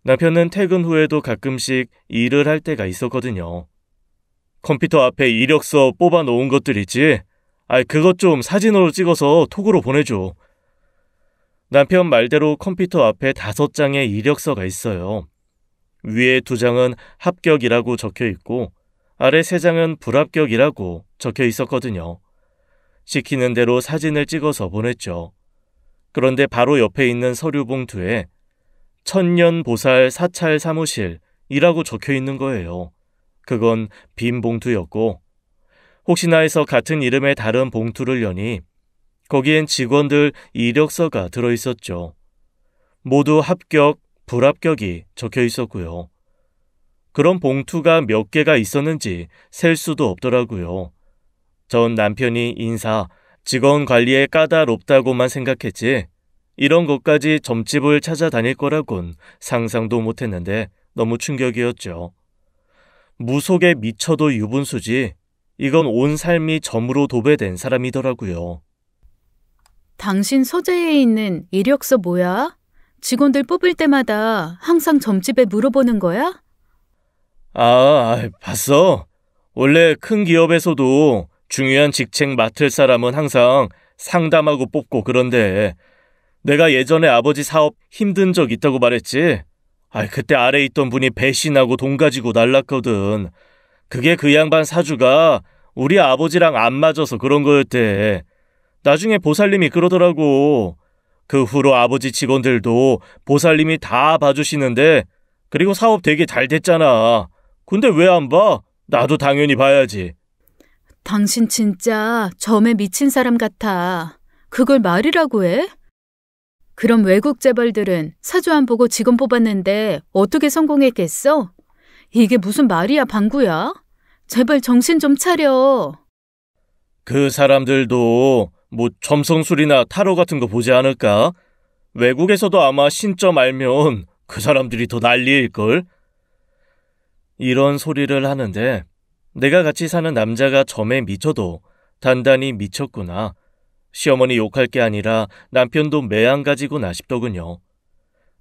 A: 남편은 퇴근 후에도 가끔씩 일을 할 때가 있었거든요. 컴퓨터 앞에 이력서 뽑아 놓은 것들 있지? 그것 좀 사진으로 찍어서 톡으로 보내줘. 남편 말대로 컴퓨터 앞에 5장의 이력서가 있어요. 위에 2장은 합격이라고 적혀 있고 아래 3장은 불합격이라고 적혀 있었거든요. 시키는 대로 사진을 찍어서 보냈죠. 그런데 바로 옆에 있는 서류 봉투에 천년보살 사찰 사무실이라고 적혀 있는 거예요. 그건 빈 봉투였고 혹시나 해서 같은 이름의 다른 봉투를 여니 거기엔 직원들 이력서가 들어있었죠. 모두 합격, 불합격이 적혀 있었고요. 그런 봉투가 몇 개가 있었는지 셀 수도 없더라고요. 전 남편이 인사, 직원 관리에 까다롭다고만 생각했지 이런 것까지 점집을 찾아다닐 거라곤 상상도 못했는데 너무 충격이었죠. 무속에 미쳐도 유분수지 이건 온 삶이 점으로 도배된 사람이더라고요.
B: 당신 서재에 있는 이력서 뭐야? 직원들 뽑을 때마다 항상 점집에 물어보는 거야?
A: 봤어. 원래 큰 기업에서도 중요한 직책 맡을 사람은 항상 상담하고 뽑고 그런데 내가 예전에 아버지 사업 힘든 적 있다고 말했지? 그때 아래 있던 분이 배신하고 돈 가지고 날랐거든. 그게 그 양반 사주가 우리 아버지랑 안 맞아서 그런 거였대. 나중에 보살님이 그러더라고. 그 후로 아버지 직원들도 보살님이 다 봐주시는데 그리고 사업 되게 잘 됐잖아. 근데 왜 안 봐? 나도 당연히 봐야지.
B: 당신 진짜 점에 미친 사람 같아. 그걸 말이라고 해? 그럼 외국 재벌들은 사주 안 보고 직원 뽑았는데 어떻게 성공했겠어? 이게 무슨 말이야, 방구야? 제발 정신 좀 차려.
A: 그 사람들도 점성술이나 타로 같은 거 보지 않을까? 외국에서도 아마 신점 알면 그 사람들이 더 난리일걸? 이런 소리를 하는데 내가 같이 사는 남자가 점에 미쳐도 단단히 미쳤구나. 시어머니 욕할 게 아니라 남편도 매한가지구나 싶더군요.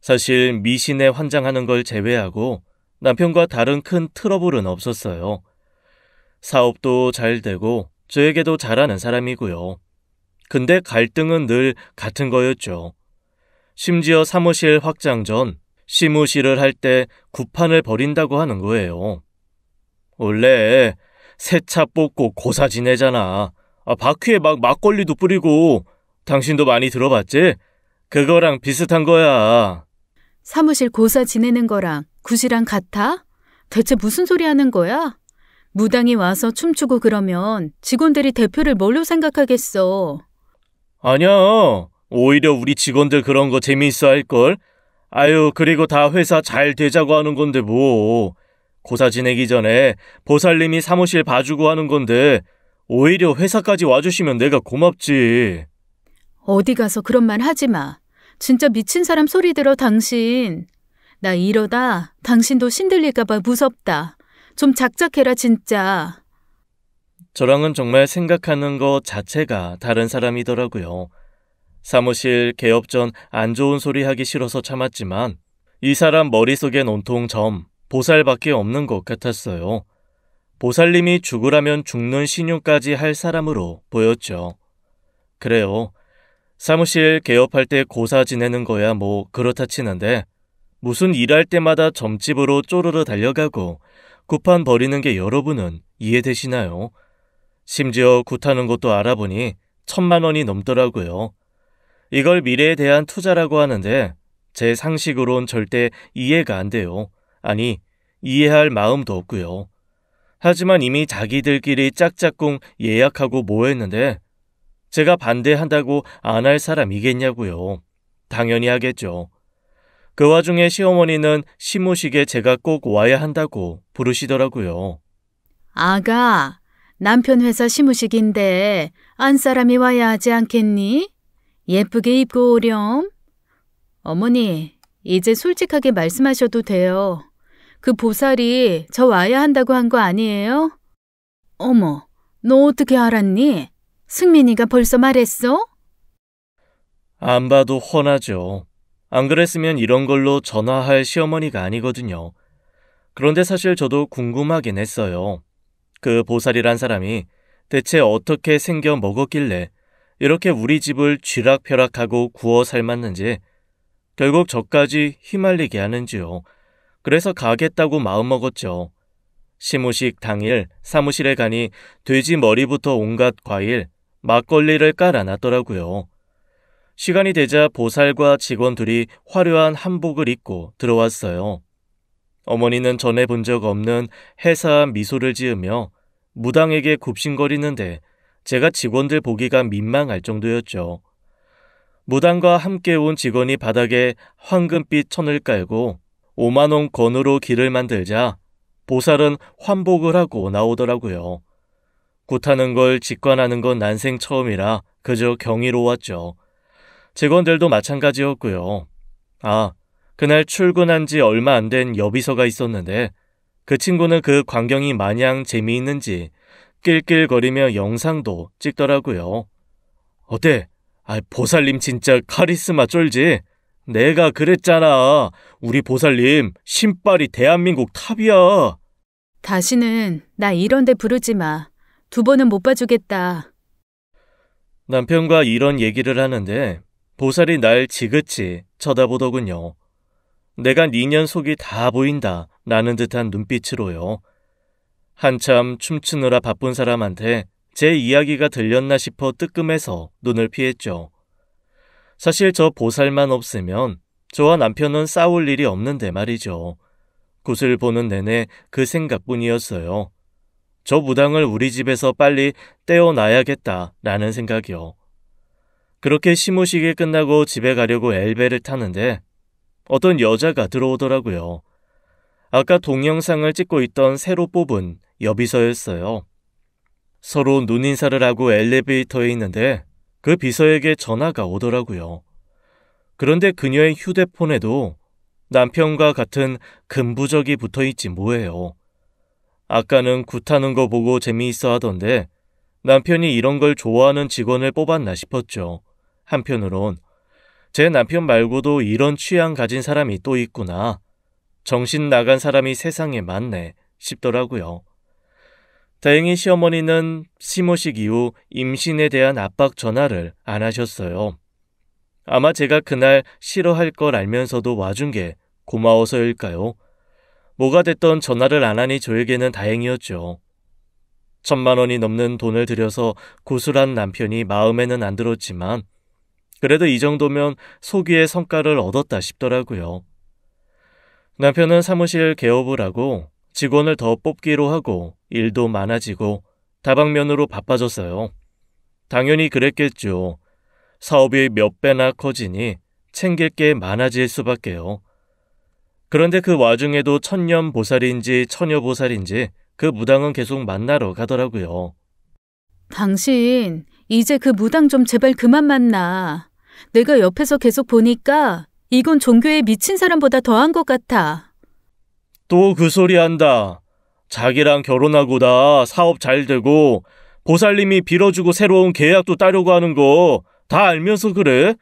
A: 사실 미신에 환장하는 걸 제외하고 남편과 다른 큰 트러블은 없었어요. 사업도 잘 되고 저에게도 잘하는 사람이고요. 근데 갈등은 늘 같은 거였죠. 심지어 사무실 확장 전 시무실을 할 때 구판을 벌인다고 하는 거예요. 원래 새 차 뽑고 고사 지내잖아. 바퀴에 막 막걸리도 뿌리고 당신도 많이 들어봤지? 그거랑 비슷한 거야.
B: 사무실 고사 지내는 거랑 굿이랑 같아? 대체 무슨 소리 하는 거야? 무당이 와서 춤추고 그러면 직원들이 대표를 뭘로 생각하겠어?
A: 아니야. 오히려 우리 직원들 그런 거 재미있어 할걸? 아유, 그리고 다 회사 잘 되자고 하는 건데 뭐. 고사 지내기 전에 보살님이 사무실 봐주고 하는 건데 오히려 회사까지 와주시면 내가 고맙지.
B: 어디 가서 그런 말 하지 마. 진짜 미친 사람 소리 들어, 당신. 나 이러다 당신도 신들릴까 봐 무섭다. 좀 작작해라, 진짜.
A: 저랑은 정말 생각하는 것 자체가 다른 사람이더라고요. 사무실 개업 전 안 좋은 소리 하기 싫어서 참았지만 이 사람 머릿속엔 온통 보살밖에 없는 것 같았어요. 보살님이 죽으라면 죽는 신용까지 할 사람으로 보였죠. 그래요. 사무실 개업할 때 고사 지내는 거야 뭐 그렇다 치는데 무슨 일할 때마다 점집으로 쪼르르 달려가고 구판 버리는 게 여러분은 이해되시나요? 심지어 굿하는 것도 알아보니 1,000만 원이 넘더라고요. 이걸 미래에 대한 투자라고 하는데 제 상식으론 절대 이해가 안 돼요. 아니, 이해할 마음도 없고요. 하지만 이미 자기들끼리 짝짝꿍 예약하고 모였는데 제가 반대한다고 안 할 사람이겠냐고요. 당연히 하겠죠. 그 와중에 시어머니는 시무식에 제가 꼭 와야 한다고 부르시더라고요.
B: 아가, 남편 회사 시무식인데 안 사람이 와야 하지 않겠니? 예쁘게 입고 오렴. 어머니, 이제 솔직하게 말씀하셔도 돼요. 그 보살이 저 와야 한다고 한 거 아니에요? 어머, 너 어떻게 알았니? 승민이가 벌써 말했어?
A: 안 봐도 훤하죠. 안 그랬으면 이런 걸로 전화할 시어머니가 아니거든요. 그런데 사실 저도 궁금하긴 했어요. 그 보살이란 사람이 대체 어떻게 생겨 먹었길래 이렇게 우리 집을 쥐락펴락하고 구워 삶았는지, 결국 저까지 휘말리게 하는지요. 그래서 가겠다고 마음먹었죠. 시무식 당일 사무실에 가니 돼지 머리부터 온갖 과일, 막걸리를 깔아놨더라고요. 시간이 되자 보살과 직원들이 화려한 한복을 입고 들어왔어요. 어머니는 전에 본 적 없는 해사한 미소를 지으며 무당에게 굽신거리는데 제가 직원들 보기가 민망할 정도였죠. 무당과 함께 온 직원이 바닥에 황금빛 천을 깔고 5만 원 건으로 길을 만들자 보살은 환복을 하고 나오더라고요. 굿하는 걸 직관하는 건 난생 처음이라 그저 경이로웠죠. 직원들도 마찬가지였고요. 아, 그날 출근한 지 얼마 안 된 여비서가 있었는데 그 친구는 그 광경이 마냥 재미있는지 낄낄거리며 영상도 찍더라고요. 어때? 보살님 진짜 카리스마 쩔지? 내가 그랬잖아. 우리 보살님 신발이 대한민국 탑이야.
B: 다시는 나 이런 데 부르지 마. 2번은 못 봐주겠다.
A: 남편과 이런 얘기를 하는데 보살이 날 지긋이 쳐다보더군요. 내가 니년 속이 다 보인다 라는 듯한 눈빛으로요. 한참 춤추느라 바쁜 사람한테 제 이야기가 들렸나 싶어 뜨끔해서 눈을 피했죠. 사실 저 보살만 없으면 저와 남편은 싸울 일이 없는데 말이죠. 굿을 보는 내내 그 생각뿐이었어요. 저 무당을 우리 집에서 빨리 떼어놔야겠다라는 생각이요. 그렇게 시무식이 끝나고 집에 가려고 엘베를 타는데 어떤 여자가 들어오더라고요. 아까 동영상을 찍고 있던 새로 뽑은 여비서였어요. 서로 눈인사를 하고 엘리베이터에 있는데 그 비서에게 전화가 오더라고요. 그런데 그녀의 휴대폰에도 남편과 같은 금부적이 붙어있지 뭐예요. 아까는 굿하는 거 보고 재미있어 하던데 남편이 이런 걸 좋아하는 직원을 뽑았나 싶었죠. 한편으론 제 남편 말고도 이런 취향 가진 사람이 또 있구나. 정신 나간 사람이 세상에 많네 싶더라고요. 다행히 시어머니는 시무식 이후 임신에 대한 압박 전화를 안 하셨어요. 아마 제가 그날 싫어할 걸 알면서도 와준 게 고마워서일까요? 뭐가 됐던 전화를 안 하니 저에게는 다행이었죠. 1,000만 원이 넘는 돈을 들여서 구술한 남편이 마음에는 안 들었지만 그래도 이 정도면 소기의 성과를 얻었다 싶더라고요. 남편은 사무실 개업을 하고 직원을 더 뽑기로 하고 일도 많아지고 다방면으로 바빠졌어요. 당연히 그랬겠죠. 사업이 몇 배나 커지니 챙길 게 많아질 수밖에요. 그런데 그 와중에도 천년보살인지 처녀보살인지 그 무당은 계속 만나러 가더라고요.
B: 당신, 이제 그 무당 좀 제발 그만 만나. 내가 옆에서 계속 보니까 이건 종교에 미친 사람보다 더한 것 같아.
A: 또 그 소리 한다. 자기랑 결혼하고 나 사업 잘 되고 보살님이 빌어주고 새로운 계약도 따려고 하는 거 다 알면서 그래?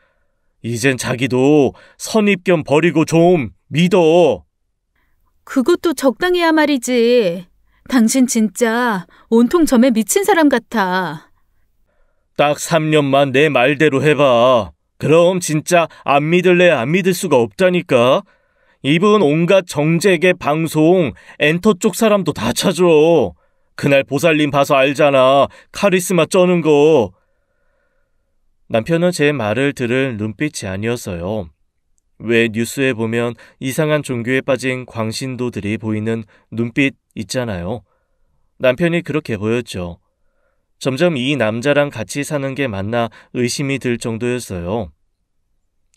A: 이젠 자기도 선입견 버리고 좀 믿어.
B: 그것도 적당히 해야 말이지. 당신 진짜 온통 점에 미친 사람 같아.
A: 딱 3년만 내 말대로 해봐. 그럼 진짜 안 믿을래 안 믿을 수가 없다니까. 이분 온갖 정재계 방송 엔터 쪽 사람도 다 찾아. 그날 보살님 봐서 알잖아. 카리스마 쩌는 거. 남편은 제 말을 들을 눈빛이 아니었어요. 왜 뉴스에 보면 이상한 종교에 빠진 광신도들이 보이는 눈빛 있잖아요. 남편이 그렇게 보였죠. 점점 이 남자랑 같이 사는 게 맞나 의심이 들 정도였어요.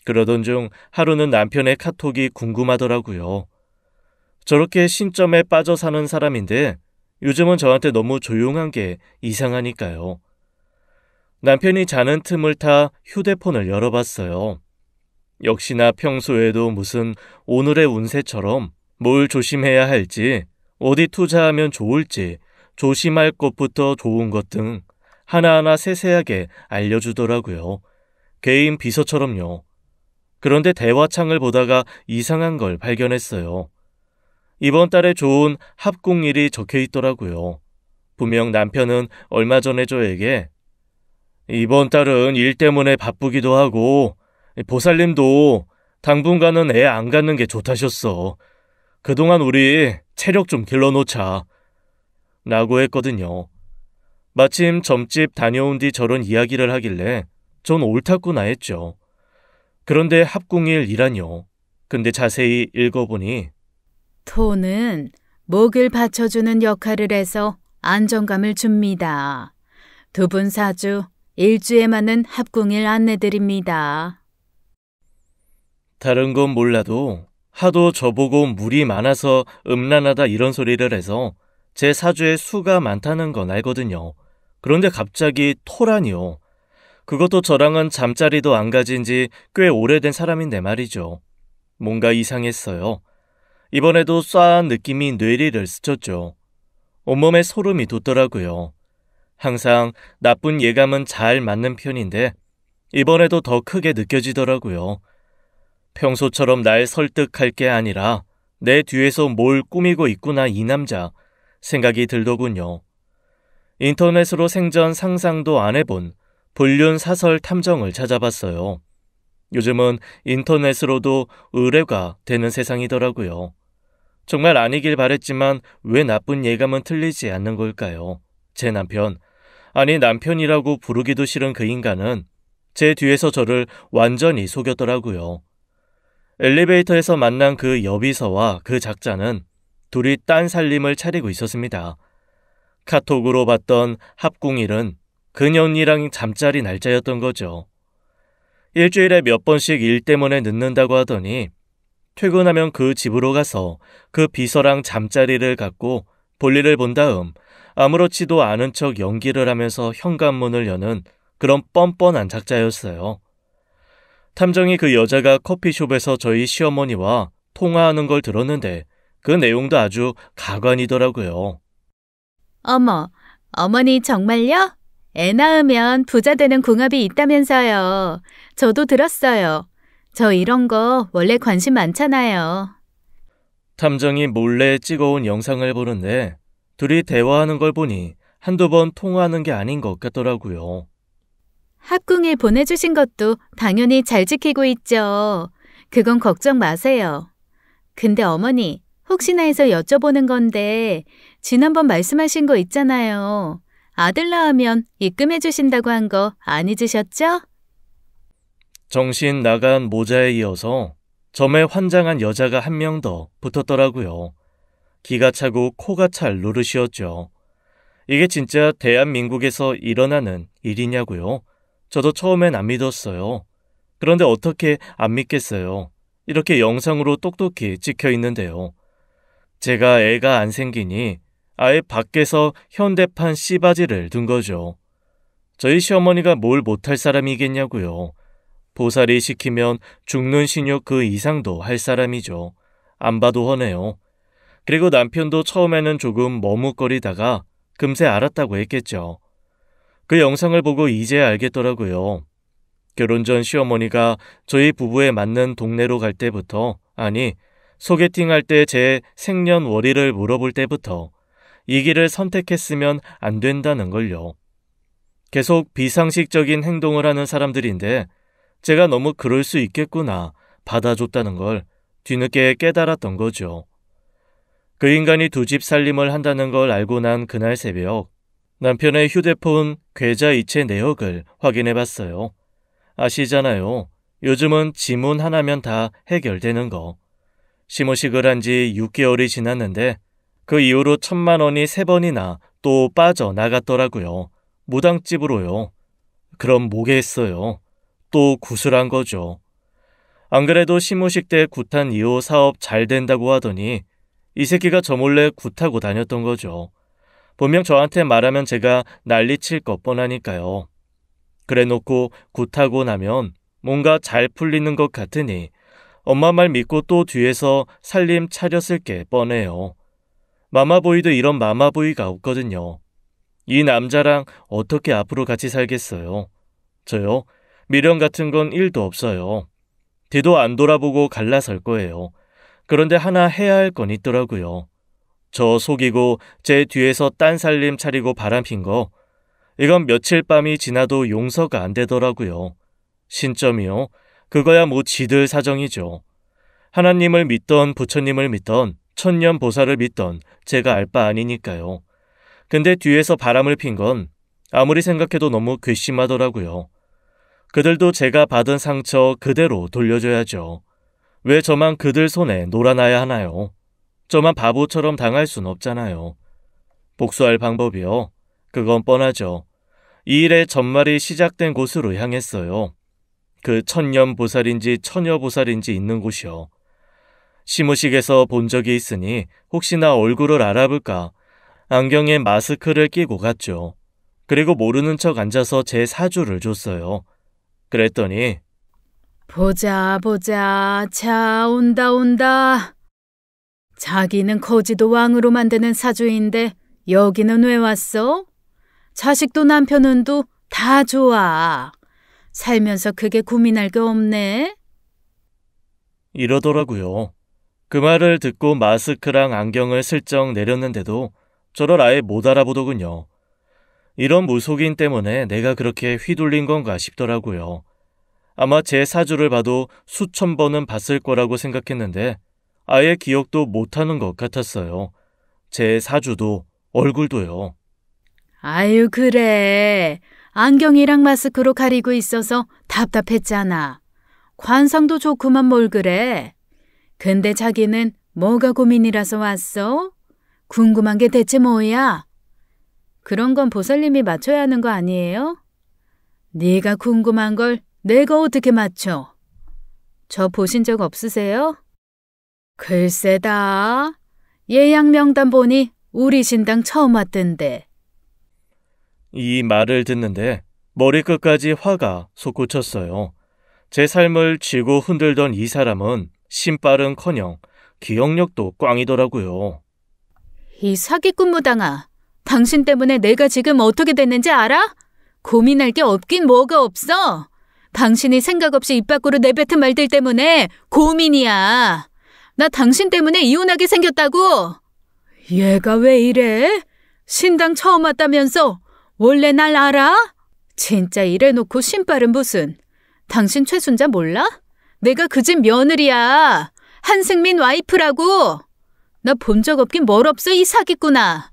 A: 그러던 중 하루는 남편의 카톡이 궁금하더라고요. 저렇게 신점에 빠져 사는 사람인데 요즘은 저한테 너무 조용한 게 이상하니까요. 남편이 자는 틈을 타 휴대폰을 열어봤어요. 역시나 평소에도 무슨 오늘의 운세처럼 뭘 조심해야 할지, 어디 투자하면 좋을지, 조심할 것부터 좋은 것 등 하나하나 세세하게 알려주더라고요. 개인 비서처럼요. 그런데 대화창을 보다가 이상한 걸 발견했어요. 이번 달에 좋은 합궁일이 적혀 있더라고요. 분명 남편은 얼마 전에 저에게 이번 달은 일 때문에 바쁘기도 하고 보살님도 당분간은 애 안 갖는 게 좋다셨어. 그동안 우리 체력 좀 길러놓자. 라고 했거든요. 마침 점집 다녀온 뒤 저런 이야기를 하길래 전 옳았구나 했죠. 그런데 합궁일이라뇨. 근데 자세히 읽어보니
B: 토는 목을 받쳐주는 역할을 해서 안정감을 줍니다. 두 분 사주 일주에 맞는 합궁일 안내드립니다.
A: 다른 건 몰라도 하도 저보고 물이 많아서 음란하다 이런 소리를 해서 제 사주에 수가 많다는 건 알거든요. 그런데 갑자기 토라니요. 그것도 저랑은 잠자리도 안 가진 지 꽤 오래된 사람인데 말이죠. 뭔가 이상했어요. 이번에도 쏴한 느낌이 뇌리를 스쳤죠. 온몸에 소름이 돋더라고요. 항상 나쁜 예감은 잘 맞는 편인데 이번에도 더 크게 느껴지더라고요. 평소처럼 날 설득할 게 아니라 내 뒤에서 뭘 꾸미고 있구나 이 남자 생각이 들더군요. 인터넷으로 생전 상상도 안 해본 불륜 사설 탐정을 찾아봤어요. 요즘은 인터넷으로도 의뢰가 되는 세상이더라고요. 정말 아니길 바랬지만 왜 나쁜 예감은 틀리지 않는 걸까요? 제 남편, 아니 남편이라고 부르기도 싫은 그 인간은 제 뒤에서 저를 완전히 속였더라고요. 엘리베이터에서 만난 그 여비서와 그 작자는 둘이 딴 살림을 차리고 있었습니다. 카톡으로 봤던 합궁일은 그년이랑 잠자리 날짜였던 거죠. 일주일에 몇 번씩 일 때문에 늦는다고 하더니 퇴근하면 그 집으로 가서 그 비서랑 잠자리를 갖고 볼일을 본 다음 아무렇지도 않은 척 연기를 하면서 현관문을 여는 그런 뻔뻔한 작자였어요. 탐정이 그 여자가 커피숍에서 저희 시어머니와 통화하는 걸 들었는데 그 내용도 아주 가관이더라고요.
B: 어머, 어머니 정말요? 애 낳으면 부자 되는 궁합이 있다면서요. 저도 들었어요. 저 이런 거 원래 관심 많잖아요.
A: 탐정이 몰래 찍어온 영상을 보는데 둘이 대화하는 걸 보니 한두 번 통화하는 게 아닌 것 같더라고요.
B: 합궁일 보내주신 것도 당연히 잘 지키고 있죠. 그건 걱정 마세요. 근데 어머니, 혹시나 해서 여쭤보는 건데 지난번 말씀하신 거 있잖아요. 아들 낳으면 입금해 주신다고 한 거 안 잊으셨죠?
A: 정신 나간 모자에 이어서 점에 환장한 여자가 한 명 더 붙었더라고요. 기가 차고 코가 찰 노릇이었죠. 이게 진짜 대한민국에서 일어나는 일이냐고요? 저도 처음엔 안 믿었어요. 그런데 어떻게 안 믿겠어요. 이렇게 영상으로 똑똑히 찍혀 있는데요. 제가 애가 안 생기니 아예 밖에서 현대판 씨바지를 둔 거죠. 저희 시어머니가 뭘 못할 사람이겠냐고요. 보살이 시키면 죽는 신욕 그 이상도 할 사람이죠. 안 봐도 훤해요. 그리고 남편도 처음에는 조금 머뭇거리다가 금세 알았다고 했겠죠. 그 영상을 보고 이제 알겠더라고요. 결혼 전 시어머니가 저희 부부에 맞는 동네로 갈 때부터, 아니 소개팅할 때 제 생년월일을 물어볼 때부터 이 길을 선택했으면 안 된다는 걸요. 계속 비상식적인 행동을 하는 사람들인데 제가 너무 그럴 수 있겠구나 받아줬다는 걸 뒤늦게 깨달았던 거죠. 그 인간이 두 집 살림을 한다는 걸 알고 난 그날 새벽 남편의 휴대폰 계좌 이체 내역을 확인해봤어요. 아시잖아요. 요즘은 지문 하나면 다 해결되는 거. 시무식을 한 지 6개월이 지났는데 그 이후로 1,000만 원이 3번이나 또 빠져나갔더라고요. 무당집으로요. 그럼 뭐겠어요. 또 구슬한 거죠. 안 그래도 시무식 때 굿한 2호 사업 잘 된다고 하더니 이 새끼가 저 몰래 굿하고 다녔던 거죠. 분명 저한테 말하면 제가 난리칠 것 뻔하니까요. 그래놓고 굿하고 나면 뭔가 잘 풀리는 것 같으니 엄마 말 믿고 또 뒤에서 살림 차렸을 게 뻔해요. 마마보이도 이런 마마보이가 없거든요. 이 남자랑 어떻게 앞으로 같이 살겠어요? 저요? 미련 같은 건 1도 없어요. 뒤도 안 돌아보고 갈라설 거예요. 그런데 하나 해야 할 건 있더라고요. 저 속이고 제 뒤에서 딴 살림 차리고 바람핀 거, 이건 며칠 밤이 지나도 용서가 안 되더라고요. 신점이요? 그거야 뭐 지들 사정이죠. 하나님을 믿던 부처님을 믿던 천년보살을 믿던 제가 알 바 아니니까요. 근데 뒤에서 바람을 핀 건 아무리 생각해도 너무 괘씸하더라고요. 그들도 제가 받은 상처 그대로 돌려줘야죠. 왜 저만 그들 손에 놀아나야 하나요? 저만 바보처럼 당할 순 없잖아요. 복수할 방법이요? 그건 뻔하죠. 이 일의 전말이 시작된 곳으로 향했어요. 그 천년보살인지 처녀보살인지 있는 곳이요. 시무식에서 본 적이 있으니 혹시나 얼굴을 알아볼까 안경에 마스크를 끼고 갔죠. 그리고 모르는 척 앉아서 제 사주를 줬어요. 그랬더니
B: 보자 보자, 자 온다. 자기는 거지도 왕으로 만드는 사주인데 여기는 왜 왔어? 자식도 남편은도 다 좋아. 살면서 그게 고민할 게 없네.
A: 이러더라고요. 그 말을 듣고 마스크랑 안경을 슬쩍 내렸는데도 저를 아예 못 알아보더군요. 이런 무속인 때문에 내가 그렇게 휘둘린 건가 싶더라고요. 아마 제 사주를 봐도 수천 번은 봤을 거라고 생각했는데 아예 기억도 못하는 것 같았어요. 제 사주도 얼굴도요.
B: 아유 그래. 안경이랑 마스크로 가리고 있어서 답답했잖아. 관상도 좋구만 뭘 그래. 근데 자기는 뭐가 고민이라서 왔어? 궁금한 게 대체 뭐야? 그런 건 보살님이 맞춰야 하는 거 아니에요? 네가 궁금한 걸 내가 어떻게 맞춰? 저 보신 적 없으세요? 글쎄다. 예약 명단 보니 우리 신당 처음 왔던데.
A: 이 말을 듣는데 머리끝까지 화가 솟구쳤어요. 제 삶을 쥐고 흔들던 이 사람은 신발은커녕 기억력도 꽝이더라고요.
B: 이 사기꾼 무당아, 당신 때문에 내가 지금 어떻게 됐는지 알아? 고민할 게 없긴 뭐가 없어. 당신이 생각 없이 입 밖으로 내뱉은 말들 때문에 고민이야. 나 당신 때문에 이혼하게 생겼다고. 얘가 왜 이래? 신당 처음 왔다면서 원래 날 알아? 진짜 이래놓고 신발은 무슨. 당신 최순자 몰라? 내가 그 집 며느리야. 한승민 와이프라고. 나 본 적 없긴 뭘 없어 이 사기꾼아.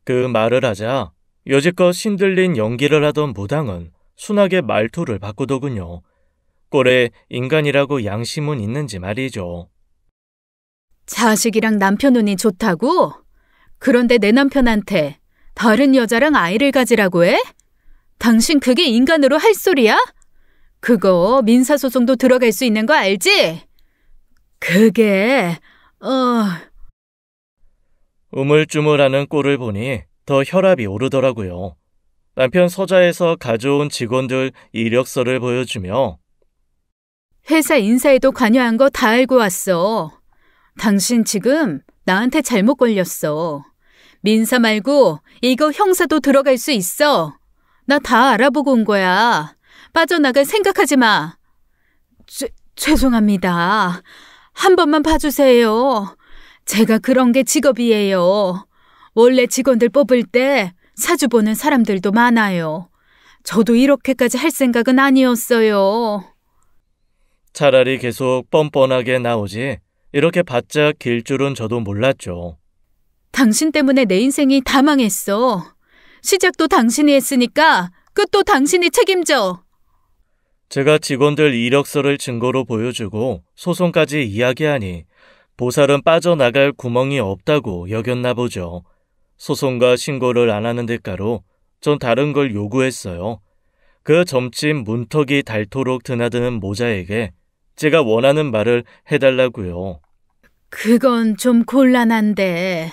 A: 그 말을 하자 여지껏 신들린 연기를 하던 무당은 순하게 말투를 바꾸더군요. 꼴에 인간이라고 양심은 있는지 말이죠.
B: 자식이랑 남편 운이 좋다고? 그런데 내 남편한테 다른 여자랑 아이를 가지라고 해? 당신 그게 인간으로 할 소리야? 그거 민사소송도 들어갈 수 있는 거 알지? 그게,
A: 우물쭈물하는 꼴을 보니 더 혈압이 오르더라고요. 남편 서자에서 가져온 직원들 이력서를 보여주며
B: 회사 인사에도 관여한 거 다 알고 왔어. 당신 지금 나한테 잘못 걸렸어. 민사 말고 이거 형사도 들어갈 수 있어. 나 다 알아보고 온 거야. 빠져나갈 생각하지 마. 죄송합니다. 한 번만 봐주세요. 제가 그런 게 직업이에요. 원래 직원들 뽑을 때 사주 보는 사람들도 많아요. 저도 이렇게까지 할 생각은 아니었어요.
A: 차라리 계속 뻔뻔하게 나오지 이렇게 바짝 길 줄은 저도 몰랐죠.
B: 당신 때문에 내 인생이 다 망했어. 시작도 당신이 했으니까 끝도 당신이 책임져.
A: 제가 직원들 이력서를 증거로 보여주고 소송까지 이야기하니 보살은 빠져나갈 구멍이 없다고 여겼나 보죠. 소송과 신고를 안 하는 대가로 전 다른 걸 요구했어요. 그 점집 문턱이 닳도록 드나드는 모자에게 제가 원하는 말을 해달라고요.
B: 그건 좀 곤란한데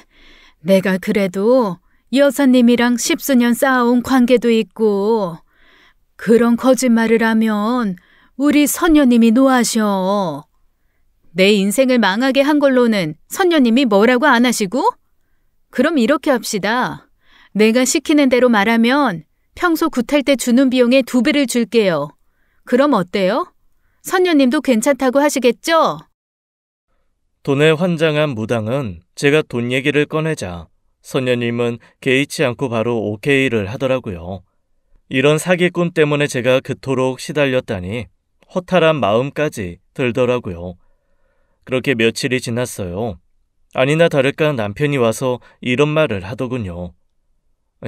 B: 내가 그래도 여사님이랑 10수년 쌓아온 관계도 있고 그런 거짓말을 하면 우리 선녀님이 노하셔. 내 인생을 망하게 한 걸로는 선녀님이 뭐라고 안 하시고? 그럼 이렇게 합시다. 내가 시키는 대로 말하면 평소 굿할 때 주는 비용의 2배를 줄게요. 그럼 어때요? 선녀님도 괜찮다고 하시겠죠?
A: 돈에 환장한 무당은 제가 돈 얘기를 꺼내자 선녀님은 개의치 않고 바로 오케이를 하더라고요. 이런 사기꾼 때문에 제가 그토록 시달렸다니 허탈한 마음까지 들더라고요. 그렇게 며칠이 지났어요. 아니나 다를까 남편이 와서 이런 말을 하더군요.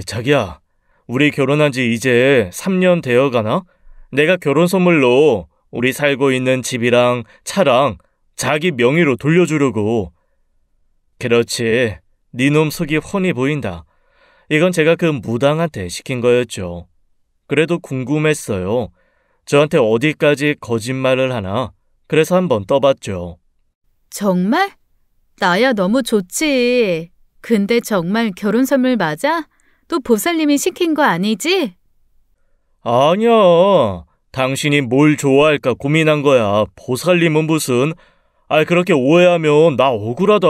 A: 자기야, 우리 결혼한 지 이제 3년 되어가나? 내가 결혼 선물로 우리 살고 있는 집이랑 차랑 자기 명의로 돌려주려고. 그렇지, 네 놈 속이 훤히 보인다. 이건 제가 그 무당한테 시킨 거였죠. 그래도 궁금했어요. 저한테 어디까지 거짓말을 하나? 그래서 한번 떠봤죠.
B: 정말? 나야 너무 좋지. 근데 정말 결혼 선물 맞아? 또 보살님이 시킨 거 아니지?
A: 아니야. 당신이 뭘 좋아할까 고민한 거야. 보살님은 무슨. 그렇게 오해하면 나 억울하다.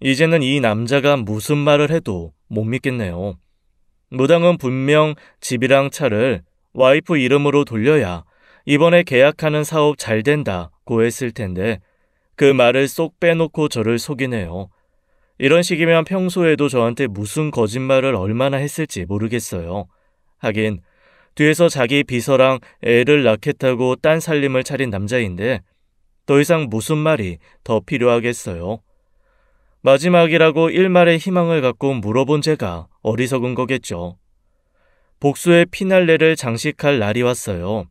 A: 이제는 이 남자가 무슨 말을 해도 못 믿겠네요. 무당은 분명 집이랑 차를 와이프 이름으로 돌려야 이번에 계약하는 사업 잘 된다고 했을 텐데 그 말을 쏙 빼놓고 저를 속이네요. 이런 식이면 평소에도 저한테 무슨 거짓말을 얼마나 했을지 모르겠어요. 하긴 뒤에서 자기 비서랑 애를 낳겠다고 딴 살림을 차린 남자인데 더 이상 무슨 말이 더 필요하겠어요. 마지막이라고 일말의 희망을 갖고 물어본 제가 어리석은 거겠죠. 복수의 피날레를 장식할 날이 왔어요.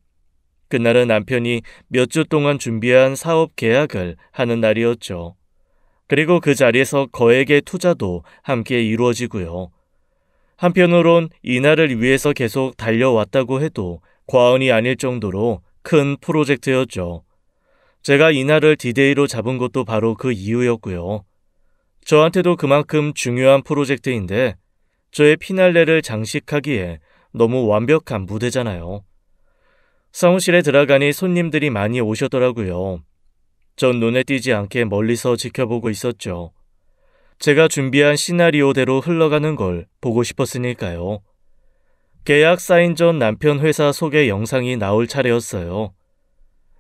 A: 그날은 남편이 몇 주 동안 준비한 사업 계약을 하는 날이었죠. 그리고 그 자리에서 거액의 투자도 함께 이루어지고요. 한편으론 이날을 위해서 계속 달려왔다고 해도 과언이 아닐 정도로 큰 프로젝트였죠. 제가 이날을 디데이로 잡은 것도 바로 그 이유였고요. 저한테도 그만큼 중요한 프로젝트인데 저의 피날레를 장식하기에 너무 완벽한 무대잖아요. 사무실에 들어가니 손님들이 많이 오셨더라고요. 전 눈에 띄지 않게 멀리서 지켜보고 있었죠. 제가 준비한 시나리오대로 흘러가는 걸 보고 싶었으니까요. 계약 사인 전 남편 회사 소개 영상이 나올 차례였어요.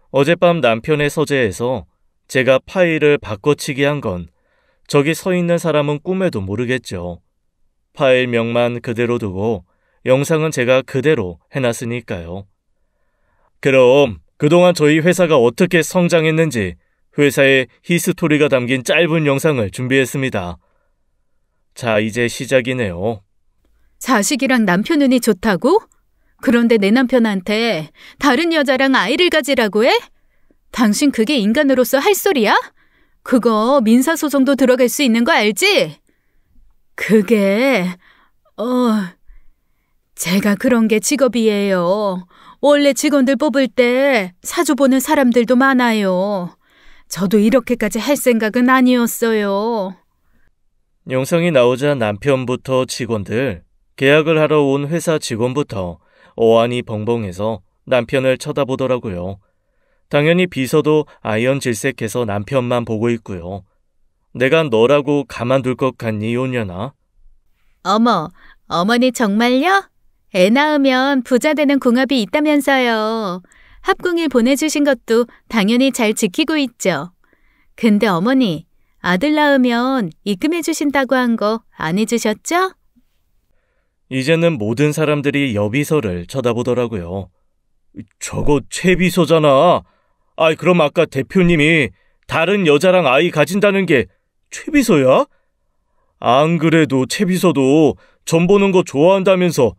A: 어젯밤 남편의 서재에서 제가 파일을 바꿔치기 한 건 저기 서 있는 사람은 꿈에도 모르겠죠. 파일명만 그대로 두고 영상은 제가 그대로 해놨으니까요. 그럼 그동안 저희 회사가 어떻게 성장했는지 회사의 히스토리가 담긴 짧은 영상을 준비했습니다. 자, 이제 시작이네요.
B: 자식이랑 남편 운이 좋다고? 그런데 내 남편한테 다른 여자랑 아이를 가지라고 해? 당신 그게 인간으로서 할 소리야? 그거 민사소송도 들어갈 수 있는 거 알지? 그게... 제가 그런 게 직업이에요. 원래 직원들 뽑을 때 사주 보는 사람들도 많아요. 저도 이렇게까지 할 생각은 아니었어요.
A: 영상이 나오자 남편부터 직원들, 계약을 하러 온 회사 직원부터 어안이 벙벙해서 남편을 쳐다보더라고요. 당연히 비서도 아연 질색해서 남편만 보고 있고요. 내가 너라고 가만둘 것 같니, 요년아?
B: 어머, 어머니 정말요? 애 낳으면 부자 되는 궁합이 있다면서요. 합궁일 보내주신 것도 당연히 잘 지키고 있죠. 근데 어머니, 아들 낳으면 입금해 주신다고 한 거 안 해주셨죠?
A: 이제는 모든 사람들이 여비서를 쳐다보더라고요. 저거 최 비서잖아. 아이, 그럼 아까 대표님이 다른 여자랑 아이 가진다는 게 최 비서야? 안 그래도 최 비서도 전 보는 거 좋아한다면서.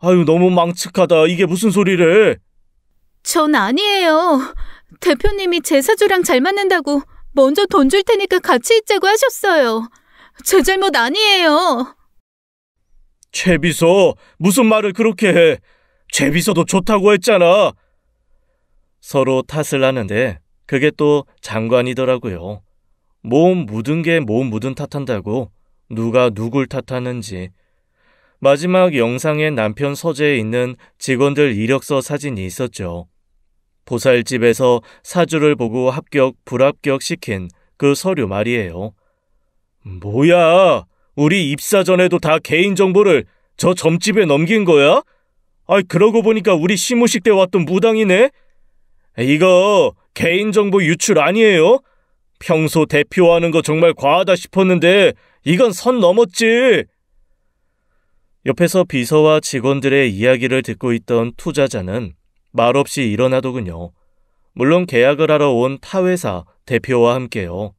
A: 아유, 너무 망측하다. 이게 무슨 소리래?
B: 전 아니에요. 대표님이 제 사주랑 잘 맞는다고 먼저 돈 줄 테니까 같이 있자고 하셨어요. 제 잘못 아니에요.
A: 최 비서, 무슨 말을 그렇게 해? 최 비서도 좋다고 했잖아. 서로 탓을 하는데 그게 또 장관이더라고요. 몸 묻은 게 몸 묻은 탓한다고 누가 누굴 탓하는지. 마지막 영상에 남편 서재에 있는 직원들 이력서 사진이 있었죠. 보살집에서 사주를 보고 합격, 불합격 시킨 그 서류 말이에요. 뭐야? 우리 입사 전에도 다 개인정보를 저 점집에 넘긴 거야? 아이, 그러고 보니까 우리 시무식 때 왔던 무당이네? 이거 개인정보 유출 아니에요? 평소 대표하는 거 정말 과하다 싶었는데 이건 선 넘었지. 옆에서 비서와 직원들의 이야기를 듣고 있던 투자자는 말없이 일어나더군요. 물론 계약을 하러 온 타회사 대표와 함께요.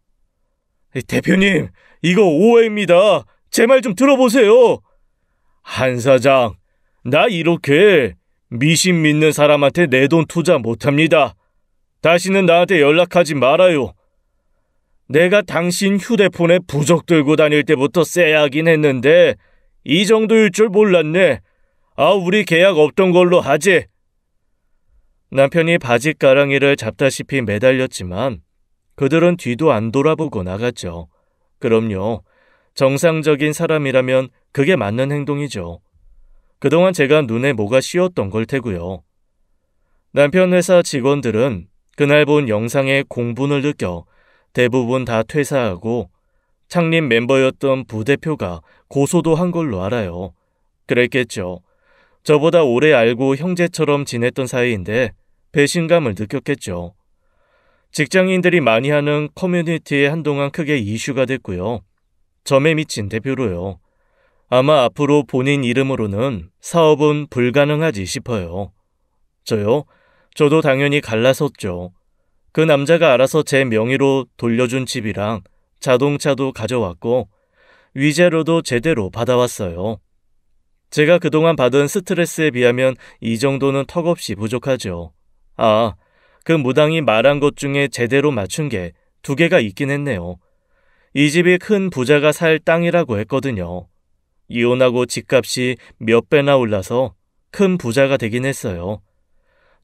A: 대표님, 이거 오해입니다. 제 말 좀 들어보세요. 한 사장, 나 이렇게 미신 믿는 사람한테 내 돈 투자 못합니다. 다시는 나한테 연락하지 말아요. 내가 당신 휴대폰에 부적 들고 다닐 때부터 쎄하긴 했는데 이 정도일 줄 몰랐네. 아, 우리 계약 없던 걸로 하지. 남편이 바짓가랑이를 잡다시피 매달렸지만 그들은 뒤도 안 돌아보고 나갔죠. 그럼요. 정상적인 사람이라면 그게 맞는 행동이죠. 그동안 제가 눈에 뭐가 씌었던 걸 테고요. 남편 회사 직원들은 그날 본 영상의 공분을 느껴 대부분 다 퇴사하고 창립 멤버였던 부대표가 고소도 한 걸로 알아요. 그랬겠죠. 저보다 오래 알고 형제처럼 지냈던 사이인데 배신감을 느꼈겠죠. 직장인들이 많이 하는 커뮤니티에 한동안 크게 이슈가 됐고요. 점에 미친 대표로요. 아마 앞으로 본인 이름으로는 사업은 불가능하지 싶어요. 저도 당연히 갈라섰죠. 그 남자가 알아서 제 명의로 돌려준 집이랑 자동차도 가져왔고 위자료도 제대로 받아왔어요. 제가 그동안 받은 스트레스에 비하면 이 정도는 턱없이 부족하죠. 아, 그 무당이 말한 것 중에 제대로 맞춘 게 2개가 있긴 했네요. 이 집이 큰 부자가 살 땅이라고 했거든요. 이혼하고 집값이 몇 배나 올라서 큰 부자가 되긴 했어요.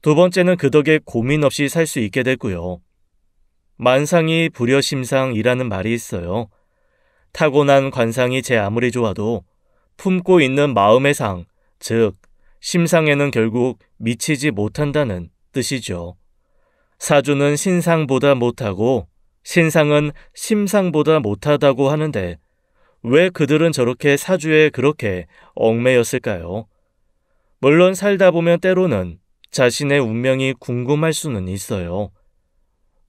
A: 2번째는 그 덕에 고민 없이 살 수 있게 됐고요. 만상이 불여심상이라는 말이 있어요. 타고난 관상이 제 아무리 좋아도 품고 있는 마음의 상, 즉 심상에는 결국 미치지 못한다는 뜻이죠. 사주는 신상보다 못하고 신상은 심상보다 못하다고 하는데 왜 그들은 저렇게 사주에 그렇게 얽매였을까요? 물론 살다 보면 때로는 자신의 운명이 궁금할 수는 있어요.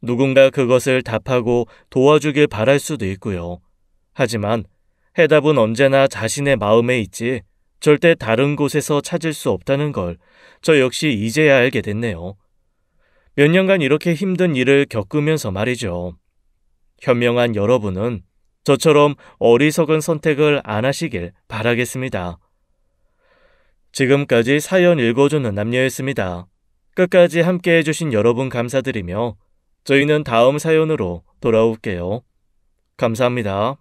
A: 누군가 그것을 답하고 도와주길 바랄 수도 있고요. 하지만 해답은 언제나 자신의 마음에 있지 절대 다른 곳에서 찾을 수 없다는 걸 저 역시 이제야 알게 됐네요. 몇 년간 이렇게 힘든 일을 겪으면서 말이죠. 현명한 여러분은 저처럼 어리석은 선택을 안 하시길 바라겠습니다. 지금까지 사연 읽어주는 남녀였습니다. 끝까지 함께 해주신 여러분 감사드리며 저희는 다음 사연으로 돌아올게요. 감사합니다.